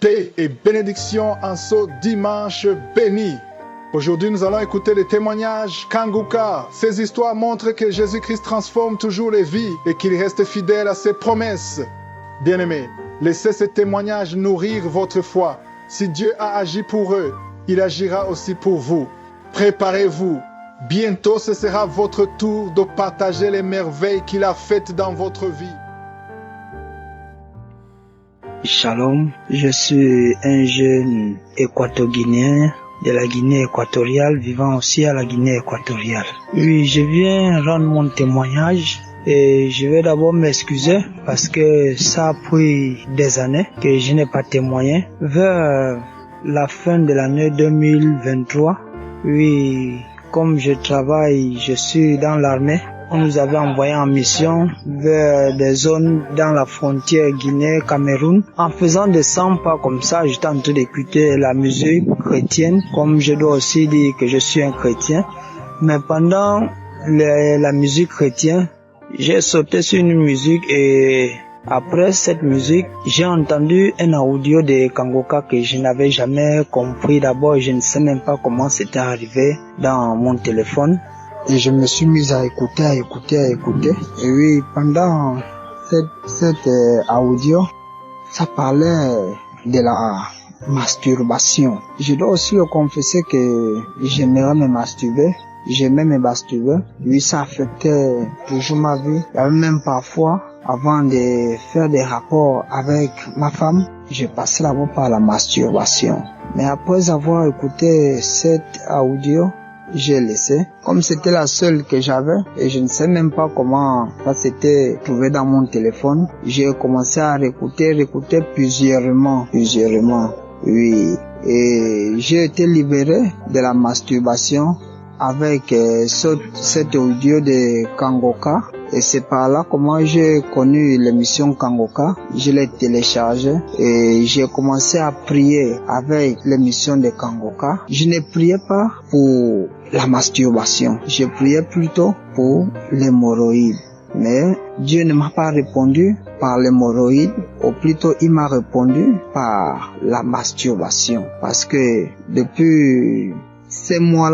paix et bénédiction en ce dimanche béni. Aujourd'hui, nous allons écouter les témoignages Kanguka. Ces histoires montrent que Jésus-Christ transforme toujours les vies et qu'il reste fidèle à ses promesses. Bien-aimés, laissez ces témoignages nourrir votre foi. Si Dieu a agi pour eux, il agira aussi pour vous. Préparez-vous. Bientôt, ce sera votre tour de partager les merveilles qu'il a faites dans votre vie. Shalom, je suis un jeune équato-guinéen de la Guinée équatoriale, vivant aussi à la Guinée équatoriale. Oui, je viens rendre mon témoignage et je vais d'abord m'excuser parce que ça a pris des années que je n'ai pas témoigné. Vers la fin de l'année 2023, oui, comme je travaille, je suis dans l'armée. On nous avait envoyé en mission vers des zones dans la frontière Guinée-Cameroun. En faisant des 100 pas comme ça, j'étais en train d'écouter la musique chrétienne, comme je dois aussi dire que je suis un chrétien. Mais pendant la musique chrétienne, j'ai sauté sur une musique et après cette musique, j'ai entendu un audio de Kanguka que je n'avais jamais compris. D'abord, je ne sais même pas comment c'était arrivé dans mon téléphone. Et je me suis mis à écouter. Et oui, pendant cette audio, ça parlait de la masturbation. Je dois aussi confesser que j'aimerais me masturber. J'aimais me masturber. Oui, ça affectait toujours ma vie. Il y avait même parfois, avant de faire des rapports avec ma femme, je passais d'abord par la masturbation. Mais après avoir écouté cette audio, j'ai laissé. Comme c'était la seule que j'avais et je ne sais même pas comment ça s'était trouvé dans mon téléphone, j'ai commencé à réécouter plusieurs. Oui. Et j'ai été libéré de la masturbation avec cet audio de Kanguka. Et c'est par là comment j'ai connu l'émission Kanguka. Je l'ai téléchargé et j'ai commencé à prier avec l'émission de Kanguka. Je ne priais pas pour la masturbation, je priais plutôt pour l'hémorroïde. Mais Dieu ne m'a pas répondu par l'hémorroïde, ou plutôt il m'a répondu par la masturbation. Parce que depuis ces mois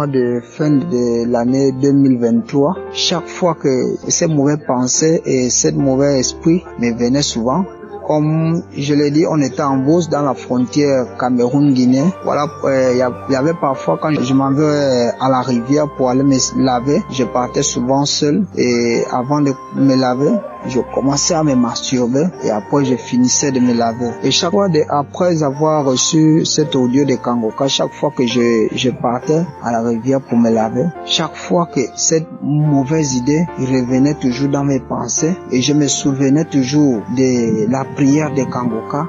de fin de l'année 2023, chaque fois que ces mauvaises pensées et ce mauvais esprit me venaient souvent, comme je l'ai dit, on était en bourse dans la frontière Cameroun-Guinée. Voilà, il y avait parfois quand je m'en vais à la rivière pour aller me laver, je partais souvent seul et avant de me laver, je commençais à me masturber et après je finissais de me laver. Et chaque fois après avoir reçu cet audio de Kanguka, chaque fois que je partais à la rivière pour me laver, chaque fois que cette mauvaise idée revenait toujours dans mes pensées et je me souvenais toujours de la prière de Kanguka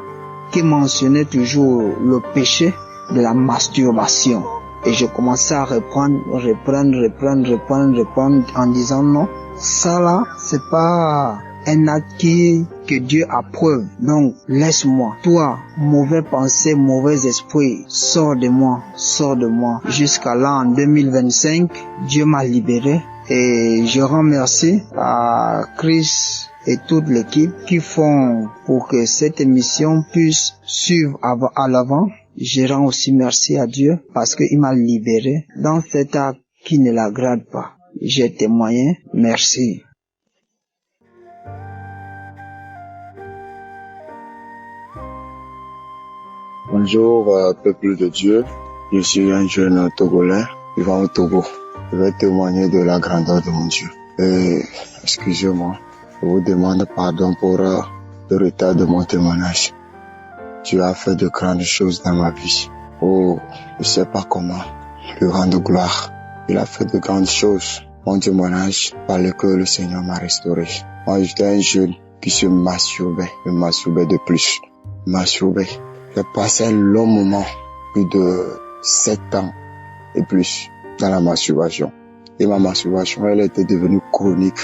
qui mentionnait toujours le péché de la masturbation. Et je commençais à reprendre en disant non, ça là, c'est pas un acte que Dieu approuve. Donc, laisse-moi. Toi, mauvais pensée, mauvais esprit, sors de moi. Jusqu'à là, en 2025, Dieu m'a libéré. Et je rends merci à Chris et toute l'équipe qui font pour que cette émission puisse suivre à l'avant. Je rends aussi merci à Dieu parce qu'il m'a libéré dans cet acte qui ne l'agrade pas. J'ai témoigné. Merci. Bonjour, peuple de Dieu. Je suis un jeune Togolais vivant au Togo. Je vais témoigner de la grandeur de mon Dieu. Et excusez-moi, je vous demande pardon pour le retard de mon témoignage. Dieu a fait de grandes choses dans ma vie. Oh, je ne sais pas comment lui rendre gloire. Il a fait de grandes choses. Mon témoignage parlait que le Seigneur m'a restauré. Moi, j'étais un jeune qui se masturbait. Je masturbais de plus. J'ai passé un long moment, plus de 7 ans et plus, dans la masturbation. Et ma masturbation, elle était devenue chronique.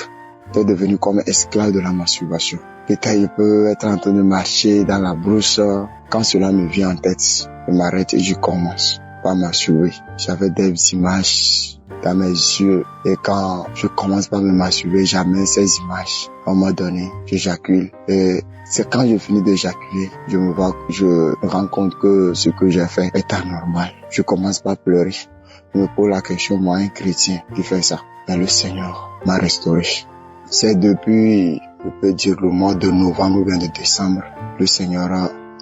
J'étais devenu comme esclave de la masturbation. Peut-être je peux être en train de marcher dans la brousse. Quand cela me vient en tête, je m'arrête et je commence à masturber. J'avais des images dans mes yeux. Et quand je commence par me masturber, j'amène ces images. À un moment donné, j'éjacule. Et c'est quand je finis d'éjaculer, je me rends compte que ce que j'ai fait est anormal. Je commence par pleurer. Je me pose la question, moi, un chrétien qui fait ça. Mais le Seigneur m'a restauré. C'est depuis, je peux dire, le mois de novembre ou bien de décembre, le Seigneur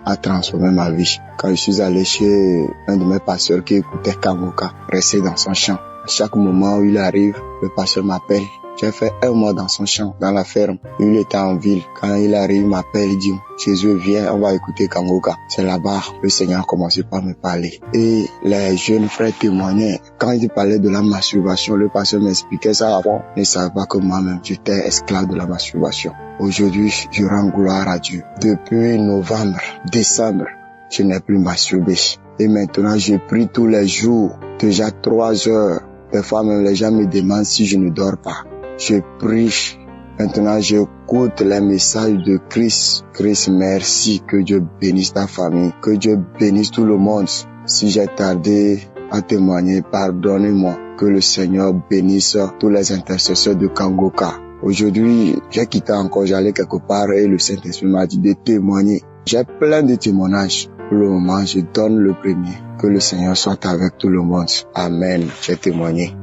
a transformé ma vie. Quand je suis allé chez un de mes pasteurs qui écoutait Kangoka, resté dans son champ. À chaque moment où il arrive, le pasteur m'appelle. J'ai fait 1 mois dans son champ, dans la ferme. Il était en ville. Quand il arrive, il m'appelle, il dit, Jésus, viens, on va écouter Kangoka. C'est là-bas, le Seigneur a commencé par me parler. Et les jeunes frères témoignaient. Quand il parlait de la masturbation, le pasteur m'expliquait ça avant. Il ne savait pas que moi-même, j'étais esclave de la masturbation. Aujourd'hui, je rends gloire à Dieu. Depuis novembre, décembre, je n'ai plus masturbé. Et maintenant, je prie tous les jours, déjà 3 heures. Des fois même, les gens me demandent si je ne dors pas. Je prie. Maintenant, j'écoute les messages de Christ. Christ, merci. Que Dieu bénisse ta famille. Que Dieu bénisse tout le monde. Si j'ai tardé à témoigner, pardonnez-moi. Que le Seigneur bénisse tous les intercesseurs de Kangoka. Aujourd'hui, j'ai quitté encore, j'allais quelque part et le Saint-Esprit m'a dit de témoigner. J'ai plein de témoignages. Pour le moment, je donne le premier. Que le Seigneur soit avec tout le monde. Amen. J'ai témoigné.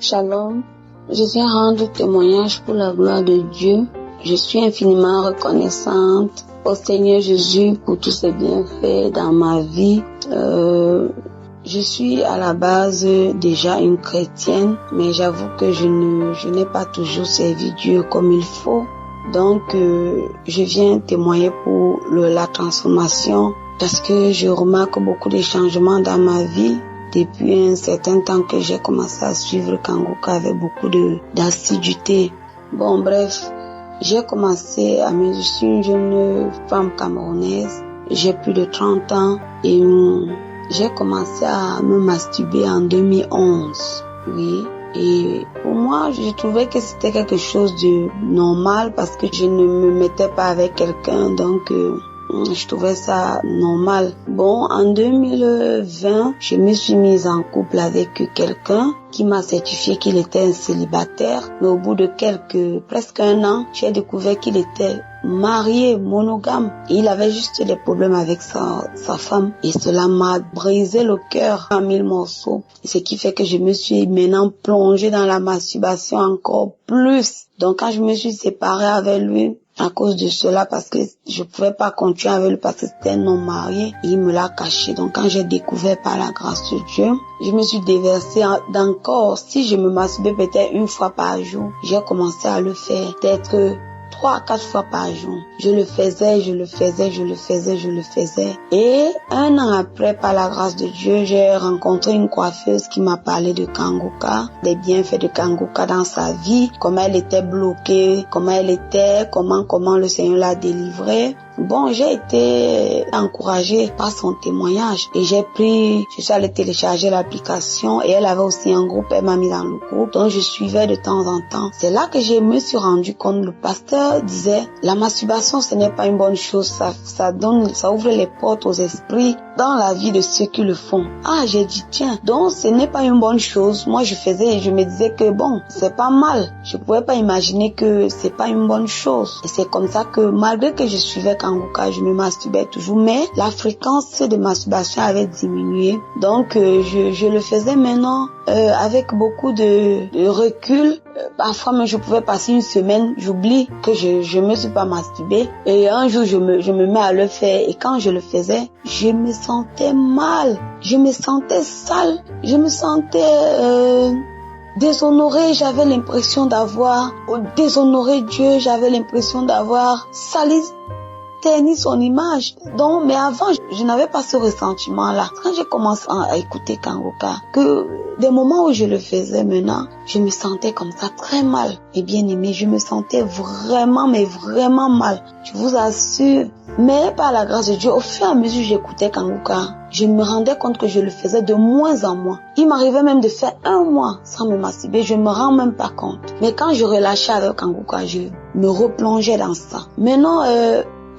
Shalom, je viens rendre témoignage pour la gloire de Dieu. Je suis infiniment reconnaissante au Seigneur Jésus pour tous ses bienfaits dans ma vie. Je suis à la base déjà une chrétienne, mais j'avoue que je n'ai pas toujours servi Dieu comme il faut. Donc, je viens témoigner pour la transformation parce que je remarque beaucoup de changements dans ma vie. Depuis un certain temps que j'ai commencé à suivre Kangoka avec beaucoup d'assiduité. Bon, bref, j'ai commencé je suis une jeune femme camerounaise, j'ai plus de 30 ans et j'ai commencé à me masturber en 2011. Oui. Et pour moi, je trouvais que c'était quelque chose de normal parce que je ne me mettais pas avec quelqu'un, donc je trouvais ça normal. Bon, en 2020, je me suis mise en couple avec quelqu'un qui m'a certifié qu'il était un célibataire. Mais au bout de presque 1 an, j'ai découvert qu'il était marié, monogame. Et il avait juste des problèmes avec sa femme. Et cela m'a brisé le cœur en 1000 morceaux. Et ce qui fait que je me suis maintenant plongée dans la masturbation encore plus. Donc quand je me suis séparée avec lui, à cause de cela, parce que je pouvais pas continuer avec lui parce que c'était un homme marié, et il me l'a caché. Donc quand j'ai découvert par la grâce de Dieu, je me suis déversée d'encore. Si je me masturbais peut-être 1 fois par jour, j'ai commencé à le faire peut-être 3 à 4 fois par jour. Je le faisais. Et 1 an après, par la grâce de Dieu, j'ai rencontré une coiffeuse qui m'a parlé de Kangoka, des bienfaits de Kangoka dans sa vie, comment elle était bloquée, comment le Seigneur l'a délivrée. Bon, j'ai été encouragée par son témoignage et je suis allée télécharger l'application et elle avait aussi un groupe, elle m'a mis dans le groupe, donc je suivais de temps en temps. C'est là que je me suis rendu compte, le pasteur disait, la masturbation ce n'est pas une bonne chose, ça ouvre les portes aux esprits dans la vie de ceux qui le font. Ah, j'ai dit tiens, donc ce n'est pas une bonne chose. Moi je me disais que bon, c'est pas mal. Je pouvais pas imaginer que c'est pas une bonne chose. Et c'est comme ça que malgré que je suivais Kangoka, je me masturbais toujours, mais la fréquence de masturbation avait diminué. Donc je le faisais maintenant avec beaucoup de recul. Parfois même je pouvais passer 1 semaine, j'oublie que je me suis pas masturbée. Et un jour je me mets à le faire et quand je le faisais, je me sentais mal, je me sentais sale, je me sentais déshonorée, j'avais l'impression d'avoir déshonoré Dieu, j'avais l'impression d'avoir terni son image. Donc, mais avant, je n'avais pas ce ressentiment-là. Quand j'ai commencé à écouter Kangoka, que des moments où je le faisais maintenant, je me sentais comme ça très mal. Et bien aimé, je me sentais vraiment, mais vraiment mal. Je vous assure. Mais par la grâce de Dieu, au fur et à mesure que j'écoutais Kangoka, je me rendais compte que je le faisais de moins en moins. Il m'arrivait même de faire 1 mois sans me masturber, je me rends même pas compte. Mais quand je relâchais avec Kangoka, je me replongeais dans ça. Maintenant,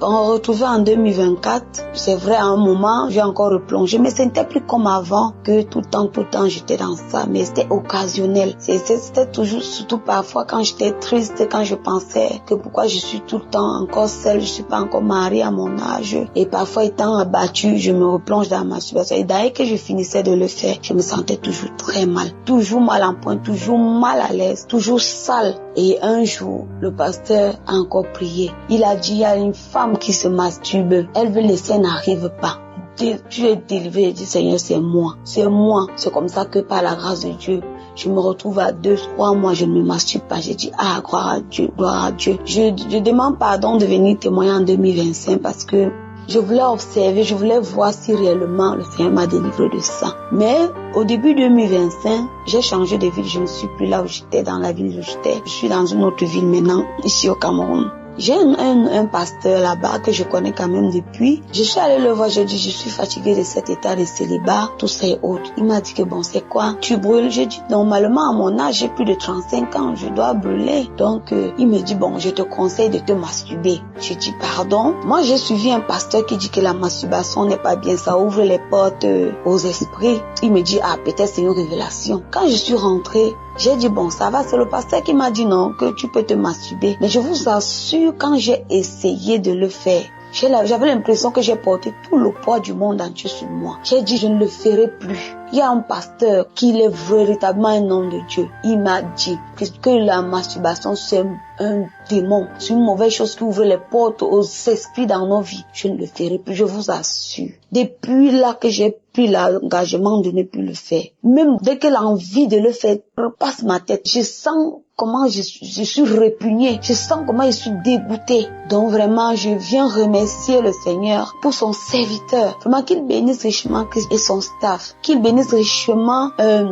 retrouvé en 2024. C'est vrai, à un moment, j'ai encore replongé, mais ce n'était plus comme avant, que tout le temps, j'étais dans ça, mais c'était occasionnel. C'était toujours, surtout parfois, quand j'étais triste, quand je pensais que pourquoi je suis tout le temps encore seule, je suis pas encore mariée à mon âge, et parfois étant abattue, je me replonge dans ma masturbation. Et d'ailleurs que je finissais de le faire, je me sentais toujours très mal, toujours mal en point, toujours mal à l'aise, toujours sale. Et un jour, le pasteur a encore prié. Il a dit, il y a une femme qui se masturbe, elle veut laisser, elle n'arrive pas. Tu es délivré, il dit, Seigneur, c'est moi. C'est comme ça que par la grâce de Dieu, je me retrouve à 2-3 mois, je ne me masturbe pas. J'ai dit, gloire à Dieu, gloire à Dieu. Je demande pardon de venir témoigner en 2025 parce que je voulais observer, je voulais voir si réellement le Seigneur m'a délivré de ça. Mais au début 2025, j'ai changé de ville. Je ne suis plus là où j'étais, dans la ville où j'étais. Je suis dans une autre ville maintenant, ici au Cameroun. J'ai un pasteur là-bas que je connais quand même depuis. Je suis allée le voir, j'ai dit, je suis fatiguée de cet état de célibat, tout ça et autres. Il m'a dit que bon, c'est quoi? Tu brûles? J'ai dit, normalement, à mon âge, j'ai plus de 35 ans, je dois brûler. Donc, il me dit, bon, je te conseille de te masturber. J'ai dit, pardon? Moi, j'ai suivi un pasteur qui dit que la masturbation n'est pas bien, ça ouvre les portes aux esprits. Il me dit, peut-être c'est une révélation. Quand je suis rentrée, j'ai dit, bon, ça va, c'est le pasteur qui m'a dit non, que tu peux te masturber. Mais je vous assure, quand j'ai essayé de le faire, j'avais l'impression que j'ai porté tout le poids du monde entier sur moi. J'ai dit, je ne le ferai plus. Il y a un pasteur qui est véritablement un homme de Dieu. Il m'a dit que la masturbation, c'est un démon. C'est une mauvaise chose qui ouvre les portes aux esprits dans nos vies. Je ne le ferai plus, je vous assure. Depuis là que j'ai pris l'engagement de ne plus le faire, même dès que l'envie de le faire passe ma tête, je sens comment je suis répugnée, je sens comment je suis dégoûtée. Donc vraiment, je viens remercier le Seigneur pour son serviteur. Vraiment qu'il bénisse richement Christ et son staff, qu'il bénisse richement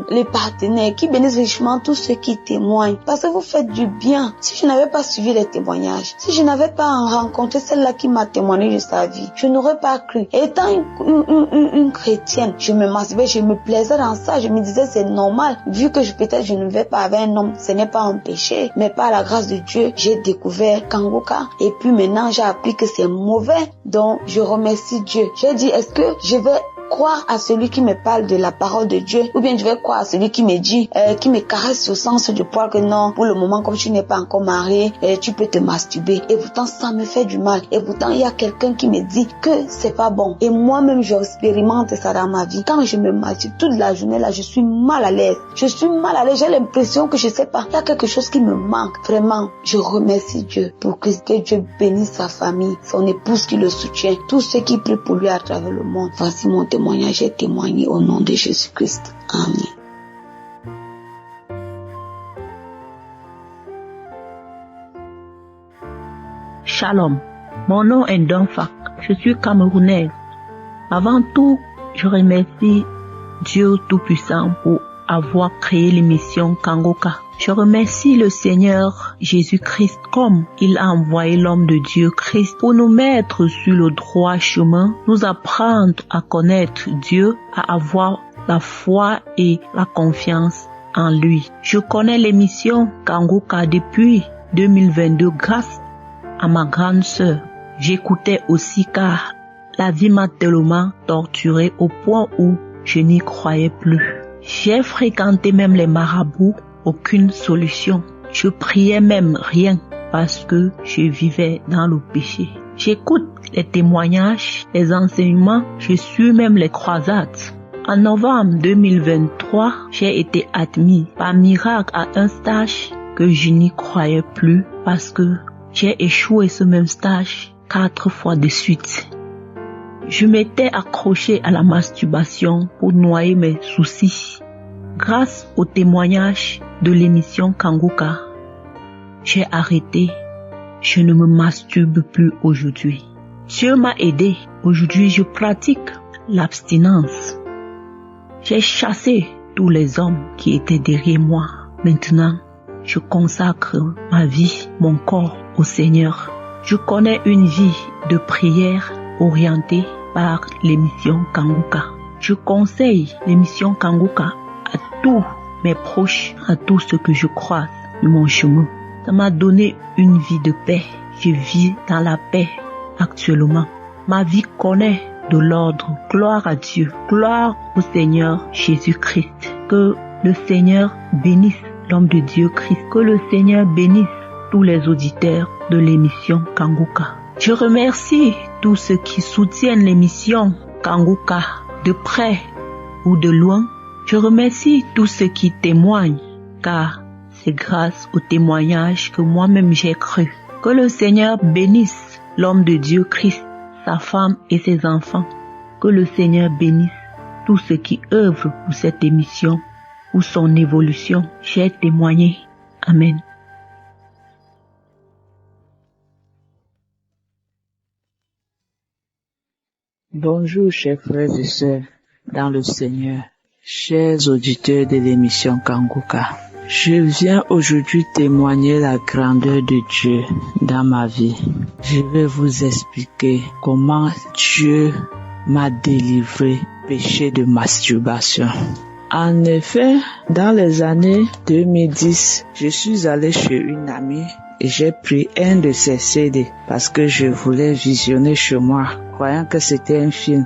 les partenaires, qu'il bénisse richement tous ceux qui témoignent. Parce que vous faites du bien. Si je n'avais pas suivi les témoignages, si je n'avais pas rencontré celle-là qui m'a témoigné de sa vie, je n'aurais pas cru. Étant une chrétienne, je me masturbais, je me plaisais dans ça, je me disais c'est normal, vu que peut-être je ne vais pas avec un homme, ce n'est pas un péché, mais par la grâce de Dieu, j'ai découvert Kanguka, et puis maintenant j'ai appris que c'est mauvais, donc je remercie Dieu. J'ai dit, est-ce que je vais croire à celui qui me parle de la parole de Dieu, ou bien je vais croire à celui qui me dit, qui me caresse au sens du poil que non, pour le moment, comme tu n'es pas encore marié, tu peux te masturber. Et pourtant, ça me fait du mal. Et pourtant, il y a quelqu'un qui me dit que c'est pas bon. Et moi-même, j'expérimente ça dans ma vie. Quand je me masturbe toute la journée là, je suis mal à l'aise. Je suis mal à l'aise. J'ai l'impression que je sais pas. Il y a quelque chose qui me manque. Vraiment, je remercie Dieu pour que Dieu bénisse sa famille, son épouse qui le soutient, tous ceux qui prient pour lui à travers le monde. Voici mon témoignage est témoigné au nom de Jésus-Christ. Amen. Shalom, mon nom est Donfak, je suis camerounaise. Avant tout, je remercie Dieu Tout-Puissant pour avoir créé l'émission Kanguka. Je remercie le Seigneur Jésus-Christ comme il a envoyé l'homme de Dieu Christ pour nous mettre sur le droit chemin, nous apprendre à connaître Dieu, à avoir la foi et la confiance en lui. Je connais l'émission Kanguka depuis 2022 grâce à ma grande sœur. J'écoutais aussi car la vie m'a tellement torturée au point où je n'y croyais plus. J'ai fréquenté même les marabouts, aucune solution. Je priais même rien parce que je vivais dans le péché. J'écoute les témoignages, les enseignements, je suis même les croisades. En novembre 2023, j'ai été admis par miracle à un stage que je n'y croyais plus parce que j'ai échoué ce même stage 4 fois de suite. Je m'étais accroché à la masturbation pour noyer mes soucis. Grâce au témoignage de l'émission Kanguka, j'ai arrêté. Je ne me masturbe plus aujourd'hui. Dieu m'a aidé. Aujourd'hui, je pratique l'abstinence. J'ai chassé tous les hommes qui étaient derrière moi. Maintenant, je consacre ma vie, mon corps au Seigneur. Je connais une vie de prière orientée par l'émission Kanguka. Je conseille l'émission Kanguka à tous mes proches, à tous ceux que je croise de mon chemin. Ça m'a donné une vie de paix. Je vis dans la paix actuellement. Ma vie connaît de l'ordre. Gloire à Dieu. Gloire au Seigneur Jésus-Christ. Que le Seigneur bénisse l'homme de Dieu Christ. Que le Seigneur bénisse tous les auditeurs de l'émission Kanguka. Je remercie tous ceux qui soutiennent l'émission Kanguka de près ou de loin. Je remercie tous ceux qui témoignent, car c'est grâce au témoignage que moi-même j'ai cru. Que le Seigneur bénisse l'homme de Dieu Christ, sa femme et ses enfants. Que le Seigneur bénisse tous ceux qui œuvrent pour cette émission ou son évolution. J'ai témoigné. Amen. Bonjour, chers frères et sœurs dans le Seigneur, chers auditeurs de l'émission Kanguka. Je viens aujourd'hui témoigner la grandeur de Dieu dans ma vie. Je vais vous expliquer comment Dieu m'a délivré du péché de masturbation. En effet, dans les années 2010, je suis allé chez une amie et j'ai pris un de ses CD parce que je voulais visionner chez moi, croyant que c'était un film.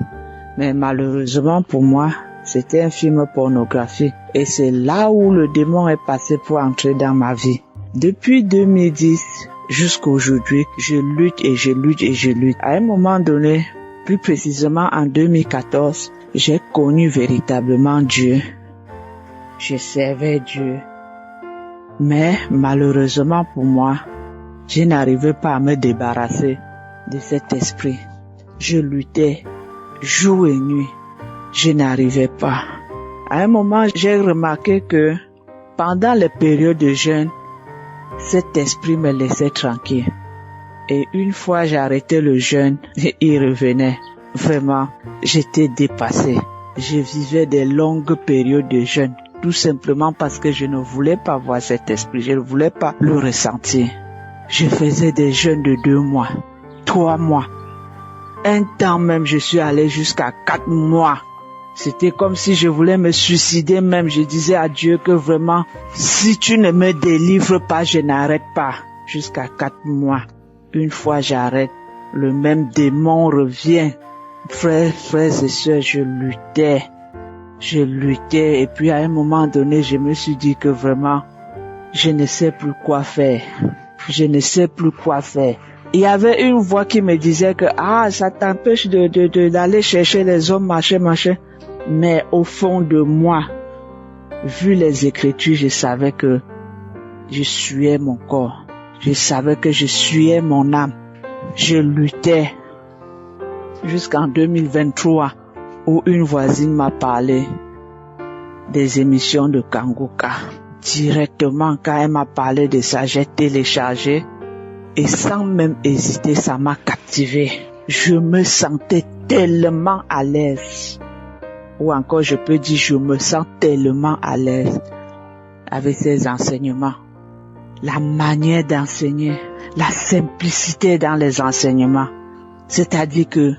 Mais malheureusement pour moi, c'était un film pornographique. Et c'est là où le démon est passé pour entrer dans ma vie. Depuis 2010 jusqu'à aujourd'hui, je lutte et je lutte et je lutte. À un moment donné, plus précisément en 2014, j'ai connu véritablement Dieu. Je servais Dieu. Mais malheureusement pour moi, je n'arrivais pas à me débarrasser de cet esprit. Je luttais jour et nuit. Je n'arrivais pas. À un moment, j'ai remarqué que pendant les périodes de jeûne, cet esprit me laissait tranquille. Et une fois j'arrêtais le jeûne, il revenait. Vraiment, j'étais dépassé. Je vivais des longues périodes de jeûne, tout simplement parce que je ne voulais pas voir cet esprit, je ne voulais pas le ressentir. Je faisais des jeûnes de 2 mois, 3 mois. Un temps même, je suis allé jusqu'à 4 mois. C'était comme si je voulais me suicider même. Je disais à Dieu que vraiment, si tu ne me délivres pas, je n'arrête pas. Jusqu'à 4 mois. Une fois j'arrête, le même démon revient. Frères et sœurs, je luttais. Et puis à un moment donné, je me suis dit que vraiment, je ne sais plus quoi faire. Il y avait une voix qui me disait que ça t'empêche d'aller chercher les hommes, machin. Mais au fond de moi, vu les Écritures, je savais que je suais mon corps. Je savais que je suais mon âme. Je luttais jusqu'en 2023 où une voisine m'a parlé des émissions de Kanguka. Directement, quand elle m'a parlé de ça, j'ai téléchargé et sans même hésiter, ça m'a captivé. Je me sentais tellement à l'aise. Ou encore, je peux dire, je me sens tellement à l'aise avec ces enseignements. La manière d'enseigner, la simplicité dans les enseignements. C'est-à-dire que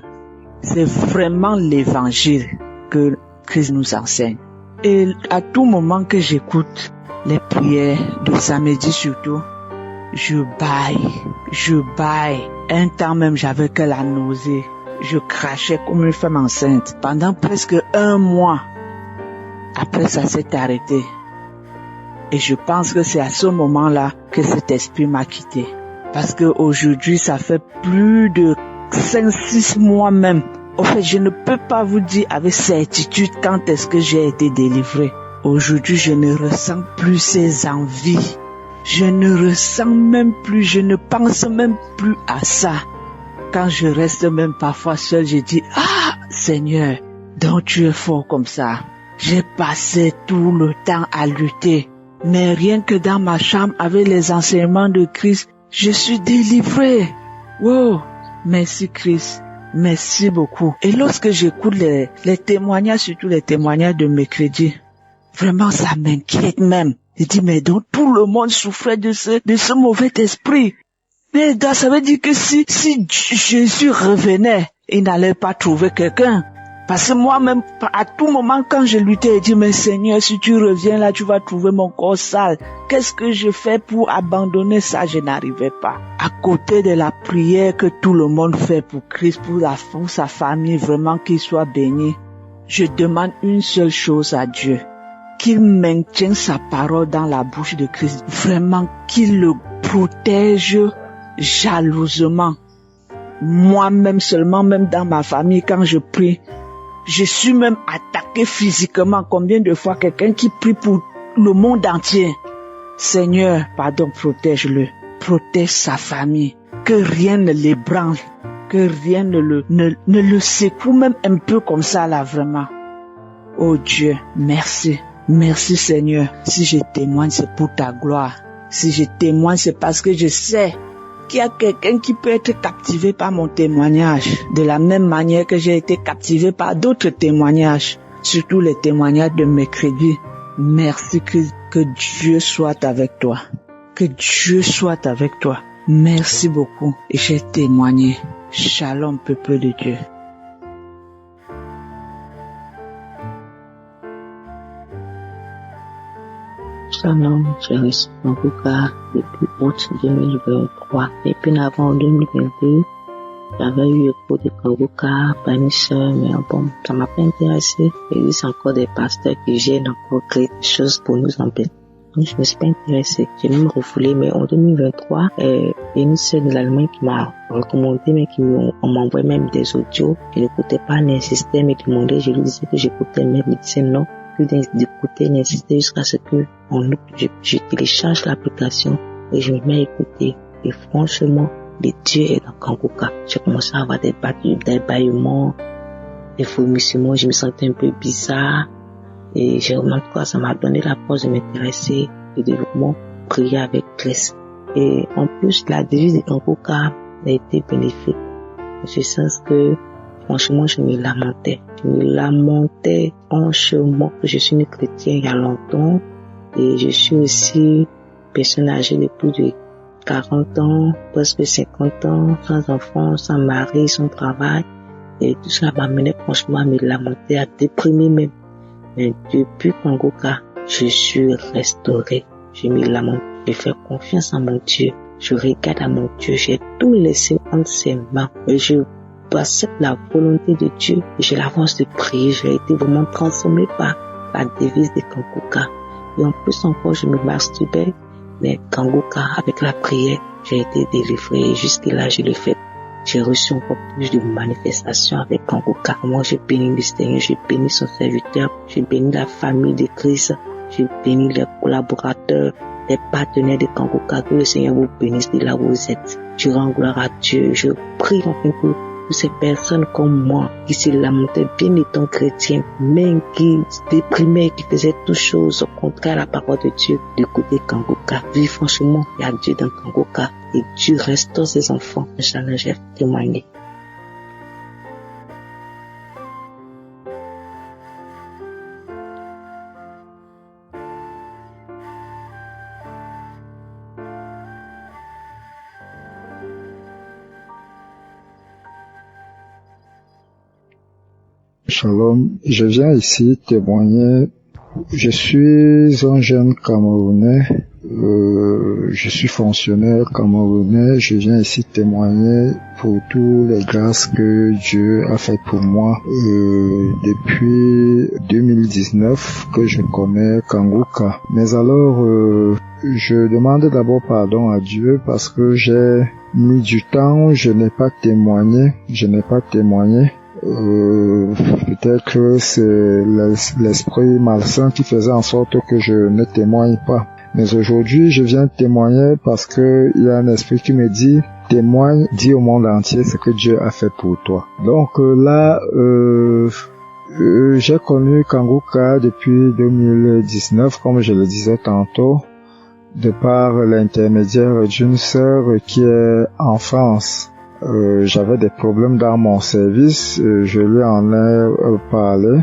c'est vraiment l'évangile que Christ nous enseigne. Et à tout moment que j'écoute les prières de samedi surtout, je baille. Un temps même, j'avais que la nausée. Je crachais comme une femme enceinte. Pendant presque 1 mois. Après, ça s'est arrêté. Et je pense que c'est à ce moment-là que cet esprit m'a quitté. Parce que aujourd'hui, ça fait plus de 5-6 mois même. En fait, je ne peux pas vous dire avec certitude quand est-ce que j'ai été délivré. Aujourd'hui, je ne ressens plus ces envies. Je ne ressens même plus, je ne pense même plus à ça. Quand je reste même parfois seul, je dis, Seigneur, donc tu es fort comme ça. J'ai passé tout le temps à lutter. Mais rien que dans ma chambre, avec les enseignements de Christ, je suis délivré. Wow! Merci Christ. Merci beaucoup. Et lorsque j'écoute les témoignages, surtout les témoignages de mercredi, vraiment ça m'inquiète même. Je dis, mais donc tout le monde souffrait de ce mauvais esprit. Mais ça veut dire que si Jésus revenait, il n'allait pas trouver quelqu'un. Parce que moi-même, à tout moment, quand je luttais et dit, mais Seigneur, si tu reviens là, tu vas trouver mon corps sale. Qu'est-ce que je fais pour abandonner ça? Je n'arrivais pas. À côté de la prière que tout le monde fait pour Christ, pour sa famille, vraiment qu'il soit béni, je demande une seule chose à Dieu. Qu'il maintienne sa parole dans la bouche de Christ. Vraiment, qu'il le protège jalousement. Moi-même seulement, même dans ma famille, quand je prie, je suis même attaqué physiquement. Combien de fois quelqu'un qui prie pour le monde entier. Seigneur, pardon, protège-le. Protège sa famille. Que rien ne l'ébranle. Que rien ne le secoue même un peu comme ça là, vraiment. Oh Dieu, merci. Merci Seigneur. Si je témoigne, c'est pour ta gloire. Si je témoigne, c'est parce que je sais qu'il y a quelqu'un qui peut être captivé par mon témoignage, de la même manière que j'ai été captivé par d'autres témoignages, surtout les témoignages de mercredi. Merci, que Dieu soit avec toi. Que Dieu soit avec toi. Merci beaucoup. Et j'ai témoigné. Shalom, peuple de Dieu. Shalom, j'ai reçu Kanguka depuis août 2023. Et puis avant 2022, j'avais eu écho de Kanguka par une sœur, mais bon, ça m'a pas intéressé. Il y a encore des pasteurs qui gênent encore créer des choses pour nous embêter. Donc je me suis pas intéressée. J'ai même refoulé, mais en 2023, il y a une sœur de l'Allemagne qui m'a recommandé, mais on m'envoyait même des audios. Je n'écoutais pas, n'insistais, mais demandait, je lui disais que j'écoutais, mais il me disait non. D'écouter, d'insister jusqu'à ce que je télécharge l'application et je me mets à écouter. Et franchement, le Dieu est dans Kanguka. J'ai commencé à avoir des bâillements, des vomissements, je me sentais un peu bizarre. Et j'ai remarqué quoi, ça m'a donné la force de m'intéresser et de vraiment prier avec Christ. Et en plus, la devise de Kanguka a été bénéfique. En ce sens que franchement, je me lamentais. Je me lamentais franchement que je suis une chrétienne il y a longtemps et je suis aussi personne âgée de plus de 40 ans, presque 50 ans, sans enfant, sans mari, sans travail. Et tout ça m'amenait franchement à me lamenter, à déprimer même. Mais depuis Kanguka, je suis restaurée. Je me lamente. Je fais confiance à mon Dieu. Je regarde à mon Dieu. J'ai tout laissé entre ses mains. Et je accepte la volonté de Dieu. J'ai la force de prier. J'ai été vraiment transformée par la devise de Kanguka. Et en plus encore, je me masturbais. Mais Kanguka, avec la prière, j'ai été délivrée. Et jusque-là, je l'ai fait. J'ai reçu encore plus de manifestations avec Kanguka. Moi, j'ai béni le Seigneur, j'ai béni son serviteur, j'ai béni la famille de Christ, j'ai béni les collaborateurs, les partenaires de Kanguka. Que le Seigneur vous bénisse de là où vous êtes. Je rends gloire à Dieu. Je prie enfin pour ces personnes comme moi qui se lamentaient bien étant chrétiens, mais qui se déprimaient, qui faisaient toutes choses au contraire à la parole de Dieu, d'écouter Kanguka. Oui, franchement, il y a Dieu dans Kanguka et Dieu restaure ses enfants. Inch'Allah, j'ai témoigné. Shalom, je viens ici témoigner. Je suis un jeune Camerounais, je suis fonctionnaire camerounais. Je viens ici témoigner pour toutes les grâces que Dieu a fait pour moi depuis 2019 que je connais Kanguka. Mais alors, je demande d'abord pardon à Dieu parce que j'ai mis du temps, je n'ai pas témoigné. Peut-être que c'est l'esprit malsain qui faisait en sorte que je ne témoigne pas. Mais aujourd'hui, je viens témoigner parce que il y a un esprit qui me dit, témoigne, dis au monde entier ce que Dieu a fait pour toi. Donc là, j'ai connu Kanguka depuis 2019, comme je le disais tantôt, de par l'intermédiaire d'une sœur qui est en France. J'avais des problèmes dans mon service, je lui en ai parlé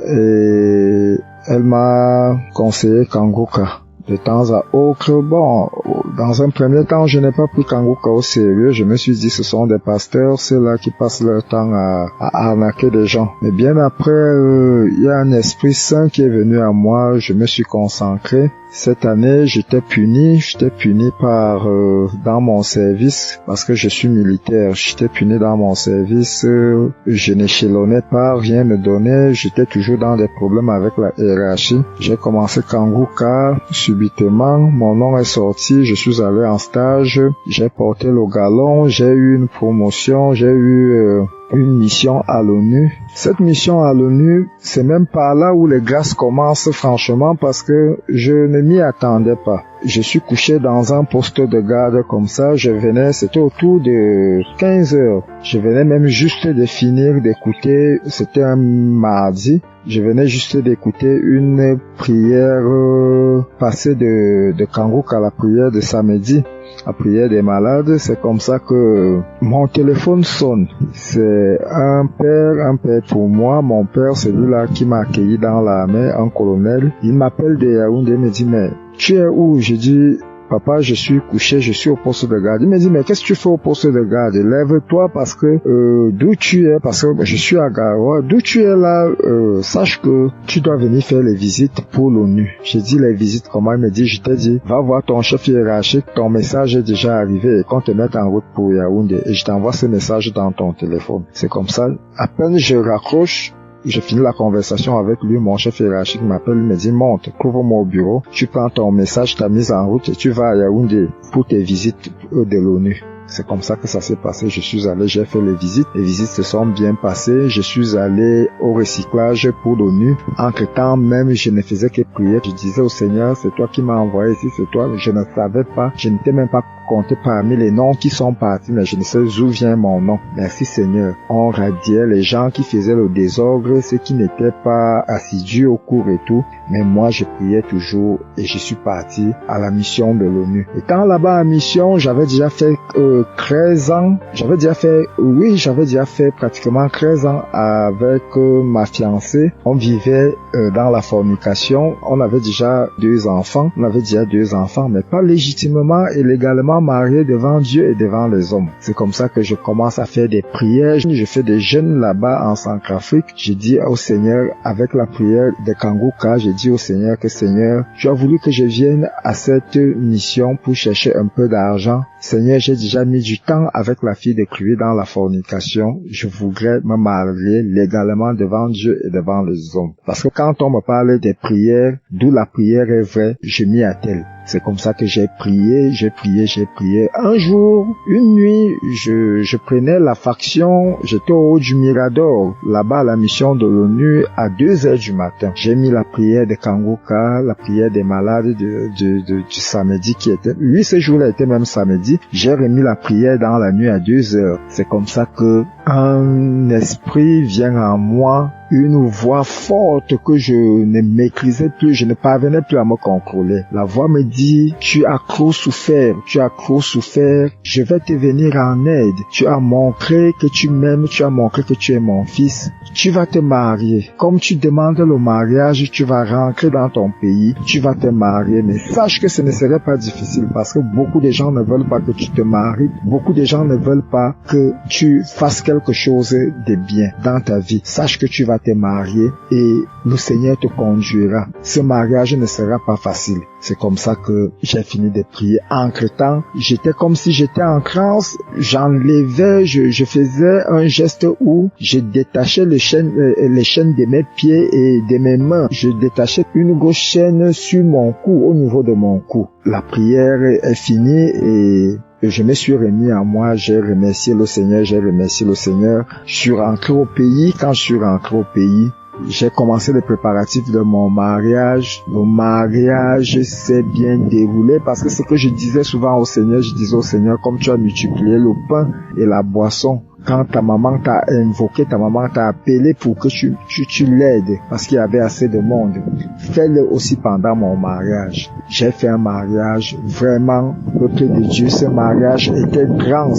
et elle m'a conseillé Kanguka. de temps à autre. Bon, dans un premier temps, je n'ai pas pris Kanguka au sérieux. Je me suis dit, ce sont des pasteurs, c'est là qui passent leur temps à arnaquer des gens. Mais bien après, il y a un Esprit Saint qui est venu à moi. Je me suis consacré. Cette année, j'étais puni par dans mon service parce que je suis militaire. J'étais puni dans mon service. Je n'échelonnais pas, rien ne donnait. J'étais toujours dans des problèmes avec la hiérarchie. J'ai commencé Kanguka. Subitement, mon nom est sorti. Je suis allé en stage. J'ai porté le galon. J'ai eu une promotion. J'ai eu une mission à l'ONU. Cette mission à l'ONU, c'est même pas là où les grâces commencent franchement parce que je ne m'y attendais pas. Je suis couché dans un poste de garde comme ça, c'était autour de 15 heures. Je venais même juste de finir d'écouter, c'était un mardi, je venais juste d'écouter une prière passée de Kanguka, la prière de samedi. La prière des malades, c'est comme ça que mon téléphone sonne. C'est un père pour moi. Mon père, celui-là qui m'a accueilli dans l'armée, un colonel. Il m'appelle de Yaoundé, il me dit, mais tu es où? J'ai dit, papa, je suis couché, je suis au poste de garde. Il me dit, mais qu'est-ce que tu fais au poste de garde? Lève-toi parce que d'où tu es, parce que je suis à Garoua, d'où tu es là, sache que tu dois venir faire les visites pour l'ONU. J'ai dit, les visites, comment? Il me dit, je t'ai dit, va voir ton chef hiérarchique, ton message est déjà arrivé et qu'on te mette en route pour Yaoundé. Et je t'envoie ce message dans ton téléphone. C'est comme ça. À peine je raccroche, j'ai fini la conversation avec lui, mon chef hiérarchique m'appelle, il me dit, monte, couvre-moi au bureau, tu prends ton message, ta mise en route et tu vas à Yaoundé pour tes visites de l'ONU. C'est comme ça que ça s'est passé. Je suis allé, j'ai fait les visites se sont bien passées. Je suis allé au recyclage pour l'ONU. Entre-temps, même, je ne faisais que prier. Je disais au Seigneur, c'est toi qui m'as envoyé ici, c'est toi. Je ne savais pas, je n'étais même pas compté parmi les noms qui sont partis, mais je ne sais d'où vient mon nom. Merci Seigneur. On radiait les gens qui faisaient le désordre, ceux qui n'étaient pas assidus au cours et tout. Mais moi, je priais toujours et je suis parti à la mission de l'ONU. Étant là-bas à mission, j'avais déjà fait 13 ans. J'avais déjà fait pratiquement 13 ans avec ma fiancée. On vivait dans la fornication. On avait déjà deux enfants, mais pas légitimement et légalement mariés devant Dieu et devant les hommes. C'est comme ça que je commence à faire des prières. Je fais des jeûnes là-bas en Centrafrique. J'ai dit au Seigneur, avec la prière de Kanguka, j'ai dit au Seigneur que Seigneur, tu as voulu que je vienne à cette mission pour chercher un peu d'argent. Seigneur, j'ai déjà mis du temps avec la fille de Chloé dans la fornication. Je voudrais me marier légalement devant Dieu et devant les hommes. Parce que quand on me parle des prières, d'où la prière est vraie, je m'y attelle. C'est comme ça que j'ai prié. Un jour, une nuit, je prenais la faction, j'étais au haut du Mirador, là-bas à la mission de l'ONU, à 2 heures du matin. J'ai mis la prière de Kanguka, la prière des malades du samedi qui était, lui ce jour-là était même samedi, j'ai remis la prière dans la nuit à 2 heures. C'est comme ça que un esprit vient en moi, une voix forte que je ne maîtrisais plus, je ne parvenais plus à me contrôler. La voix me dit, tu as trop souffert, je vais te venir en aide. Tu as montré que tu m'aimes, tu as montré que tu es mon fils. Tu vas te marier. Comme tu demandes le mariage, tu vas rentrer dans ton pays, tu vas te marier. Mais sache que ce ne serait pas difficile parce que beaucoup de gens ne veulent pas que tu te maries. Beaucoup de gens ne veulent pas que tu fasses quelque chose de bien dans ta vie. Sache que tu vas te marier et le Seigneur te conduira. Ce mariage ne sera pas facile. C'est comme ça que j'ai fini de prier. Entre-temps, j'étais comme si j'étais en transe. J'enlevais, je faisais un geste où je détachais les chaînes de mes pieds et de mes mains. Je détachais une grosse chaîne sur mon cou, au niveau de mon cou. La prière est finie et je me suis remis à moi, j'ai remercié le Seigneur. Je suis rentré au pays. Quand je suis rentré au pays, j'ai commencé les préparatifs de mon mariage. Le mariage s'est bien déroulé parce que ce que je disais souvent au Seigneur, je disais au Seigneur, comme tu as multiplié le pain et la boisson, quand ta maman t'a invoqué, ta maman t'a appelé pour que tu l'aides parce qu'il y avait assez de monde. Fais-le aussi pendant mon mariage. J'ai fait un mariage vraiment peuple de Dieu. Ce mariage était grand.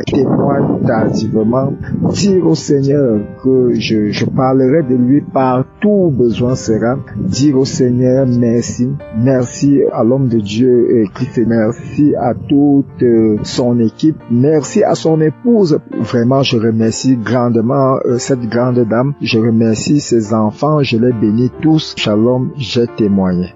Témoigne tardivement. Dire au Seigneur que je parlerai de lui partout où besoin sera. Dire au Seigneur merci. Merci à l'homme de Dieu Christ. Merci à toute son équipe. Merci à son épouse. Vraiment, je remercie grandement cette grande dame. Je remercie ses enfants. Je les bénis tous. Shalom, j'ai témoigné.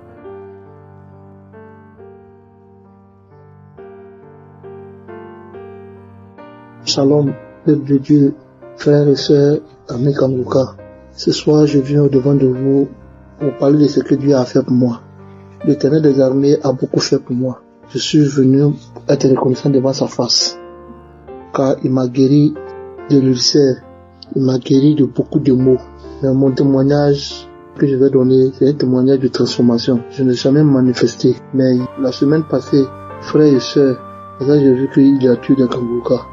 Shalom, peuple de Dieu, frères et sœurs, amis Kanguka. Ce soir, je viens au-devant de vous pour parler de ce que Dieu a fait pour moi. L'Éternel des armées a beaucoup fait pour moi. Je suis venu être reconnaissant devant sa face, car il m'a guéri de l'ulcère, il m'a guéri de beaucoup de maux. Mais mon témoignage que je vais donner, c'est un témoignage de transformation. Je n'ai jamais manifesté, mais la semaine passée, frères et sœurs, j'ai vu qu'il y a Dieu dans Kanguka.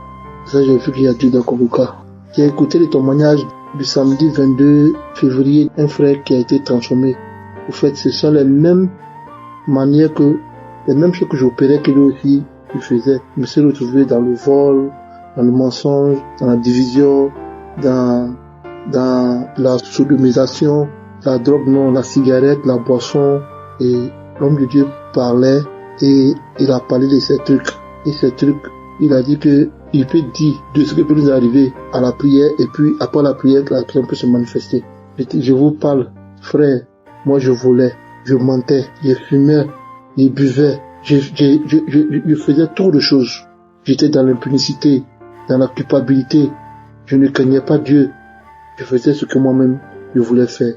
J'ai écouté le témoignage du samedi 22 février, un frère qui a été transformé. En fait, ce sont les mêmes manières les mêmes choses que j'opérais que lui aussi, il faisait. Je me suis retrouvé dans le vol, dans le mensonge, dans la division, dans la sodomisation, la drogue non, la cigarette, la boisson. Et l'homme de Dieu parlait et il a parlé de ces trucs. Et ces trucs, il a dit que il peut dire de ce qui peut nous arriver à la prière et puis après la prière peut se manifester. Je vous parle, frère, moi je volais, je mentais, je fumais, je buvais, je faisais trop de choses. J'étais dans l'impunicité, dans la culpabilité. Je ne craignais pas Dieu. Je faisais ce que moi-même je voulais faire.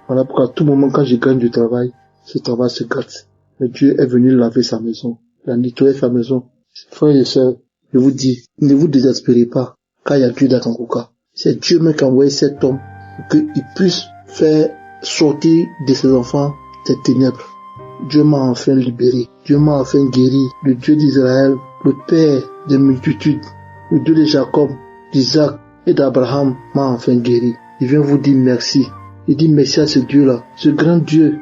Voilà pourquoi à tout moment quand je gagne du travail, ce travail se gâte. Mais Dieu est venu laver sa maison, la nettoyer sa maison. Frères et sœurs, je vous dis, ne vous désespérez pas, car il y a Dieu dans Kanguka. C'est Dieu même qui a envoyé cet homme pour qu'il puisse faire sortir de ses enfants des ténèbres. Dieu m'a enfin libéré. Dieu m'a enfin guéri. Le Dieu d'Israël, le Père des multitudes, le Dieu de Jacob, d'Isaac et d'Abraham m'a enfin guéri. Je viens vous dire merci. Je dis merci à ce Dieu-là, ce grand Dieu.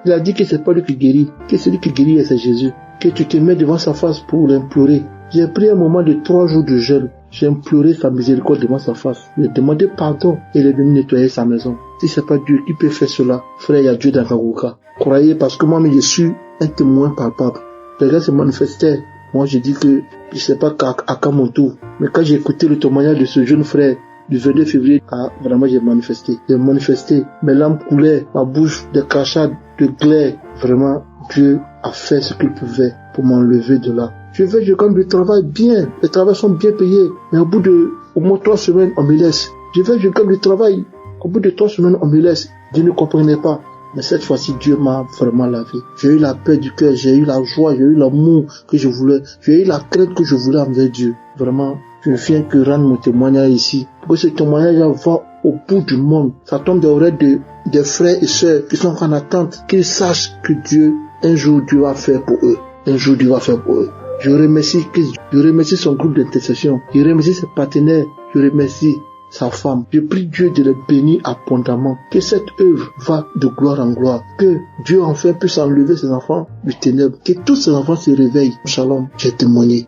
Il a dit que c'est pas lui qui guérit, que celui qui guérit c'est Jésus. Que tu te mets devant sa face pour l'implorer. J'ai pris un moment de 3 jours de jeûne. J'ai imploré sa miséricorde devant sa face. J'ai demandé pardon et il est venu nettoyer sa maison. Si c'est pas Dieu qui peut faire cela, frère, il y a Dieu dans Kanguka. Croyez, parce que moi-même je suis un témoin palpable. Les gars se manifestaient. Moi je dis que je sais pas à mon tour. Mais quand j'ai écouté le témoignage de ce jeune frère du 22 février, vraiment j'ai manifesté. J'ai manifesté. Mes larmes coulaient, ma bouche de crachats, de glaive. Vraiment, Dieu a fait ce qu'il pouvait pour m'enlever de là. Je gagne du travail bien. Les travails sont bien payés. Mais au bout de au moins 3 semaines, on me laisse. Je gagne du travail. Au bout de 3 semaines, on me laisse. Dieu ne comprenait pas. Mais cette fois-ci, Dieu m'a vraiment lavé. J'ai eu la paix du cœur, j'ai eu la joie, j'ai eu l'amour que je voulais. J'ai eu la crainte que je voulais envers Dieu. Vraiment, je ne viens que rendre mon témoignage ici. Pour que ce témoignage va au bout du monde. Ça tombe des oreilles des frères et sœurs qui sont en attente, qu'ils sachent que Dieu, un jour, Dieu va faire pour eux. Un jour, Dieu va faire pour eux. Je remercie son groupe d'intercession. Je remercie ses partenaires. Je remercie sa femme. Je prie Dieu de les bénir abondamment. Que cette œuvre va de gloire en gloire. Que Dieu enfin puisse enlever ses enfants du ténèbre. Que tous ses enfants se réveillent. Shalom, j'ai témoigné.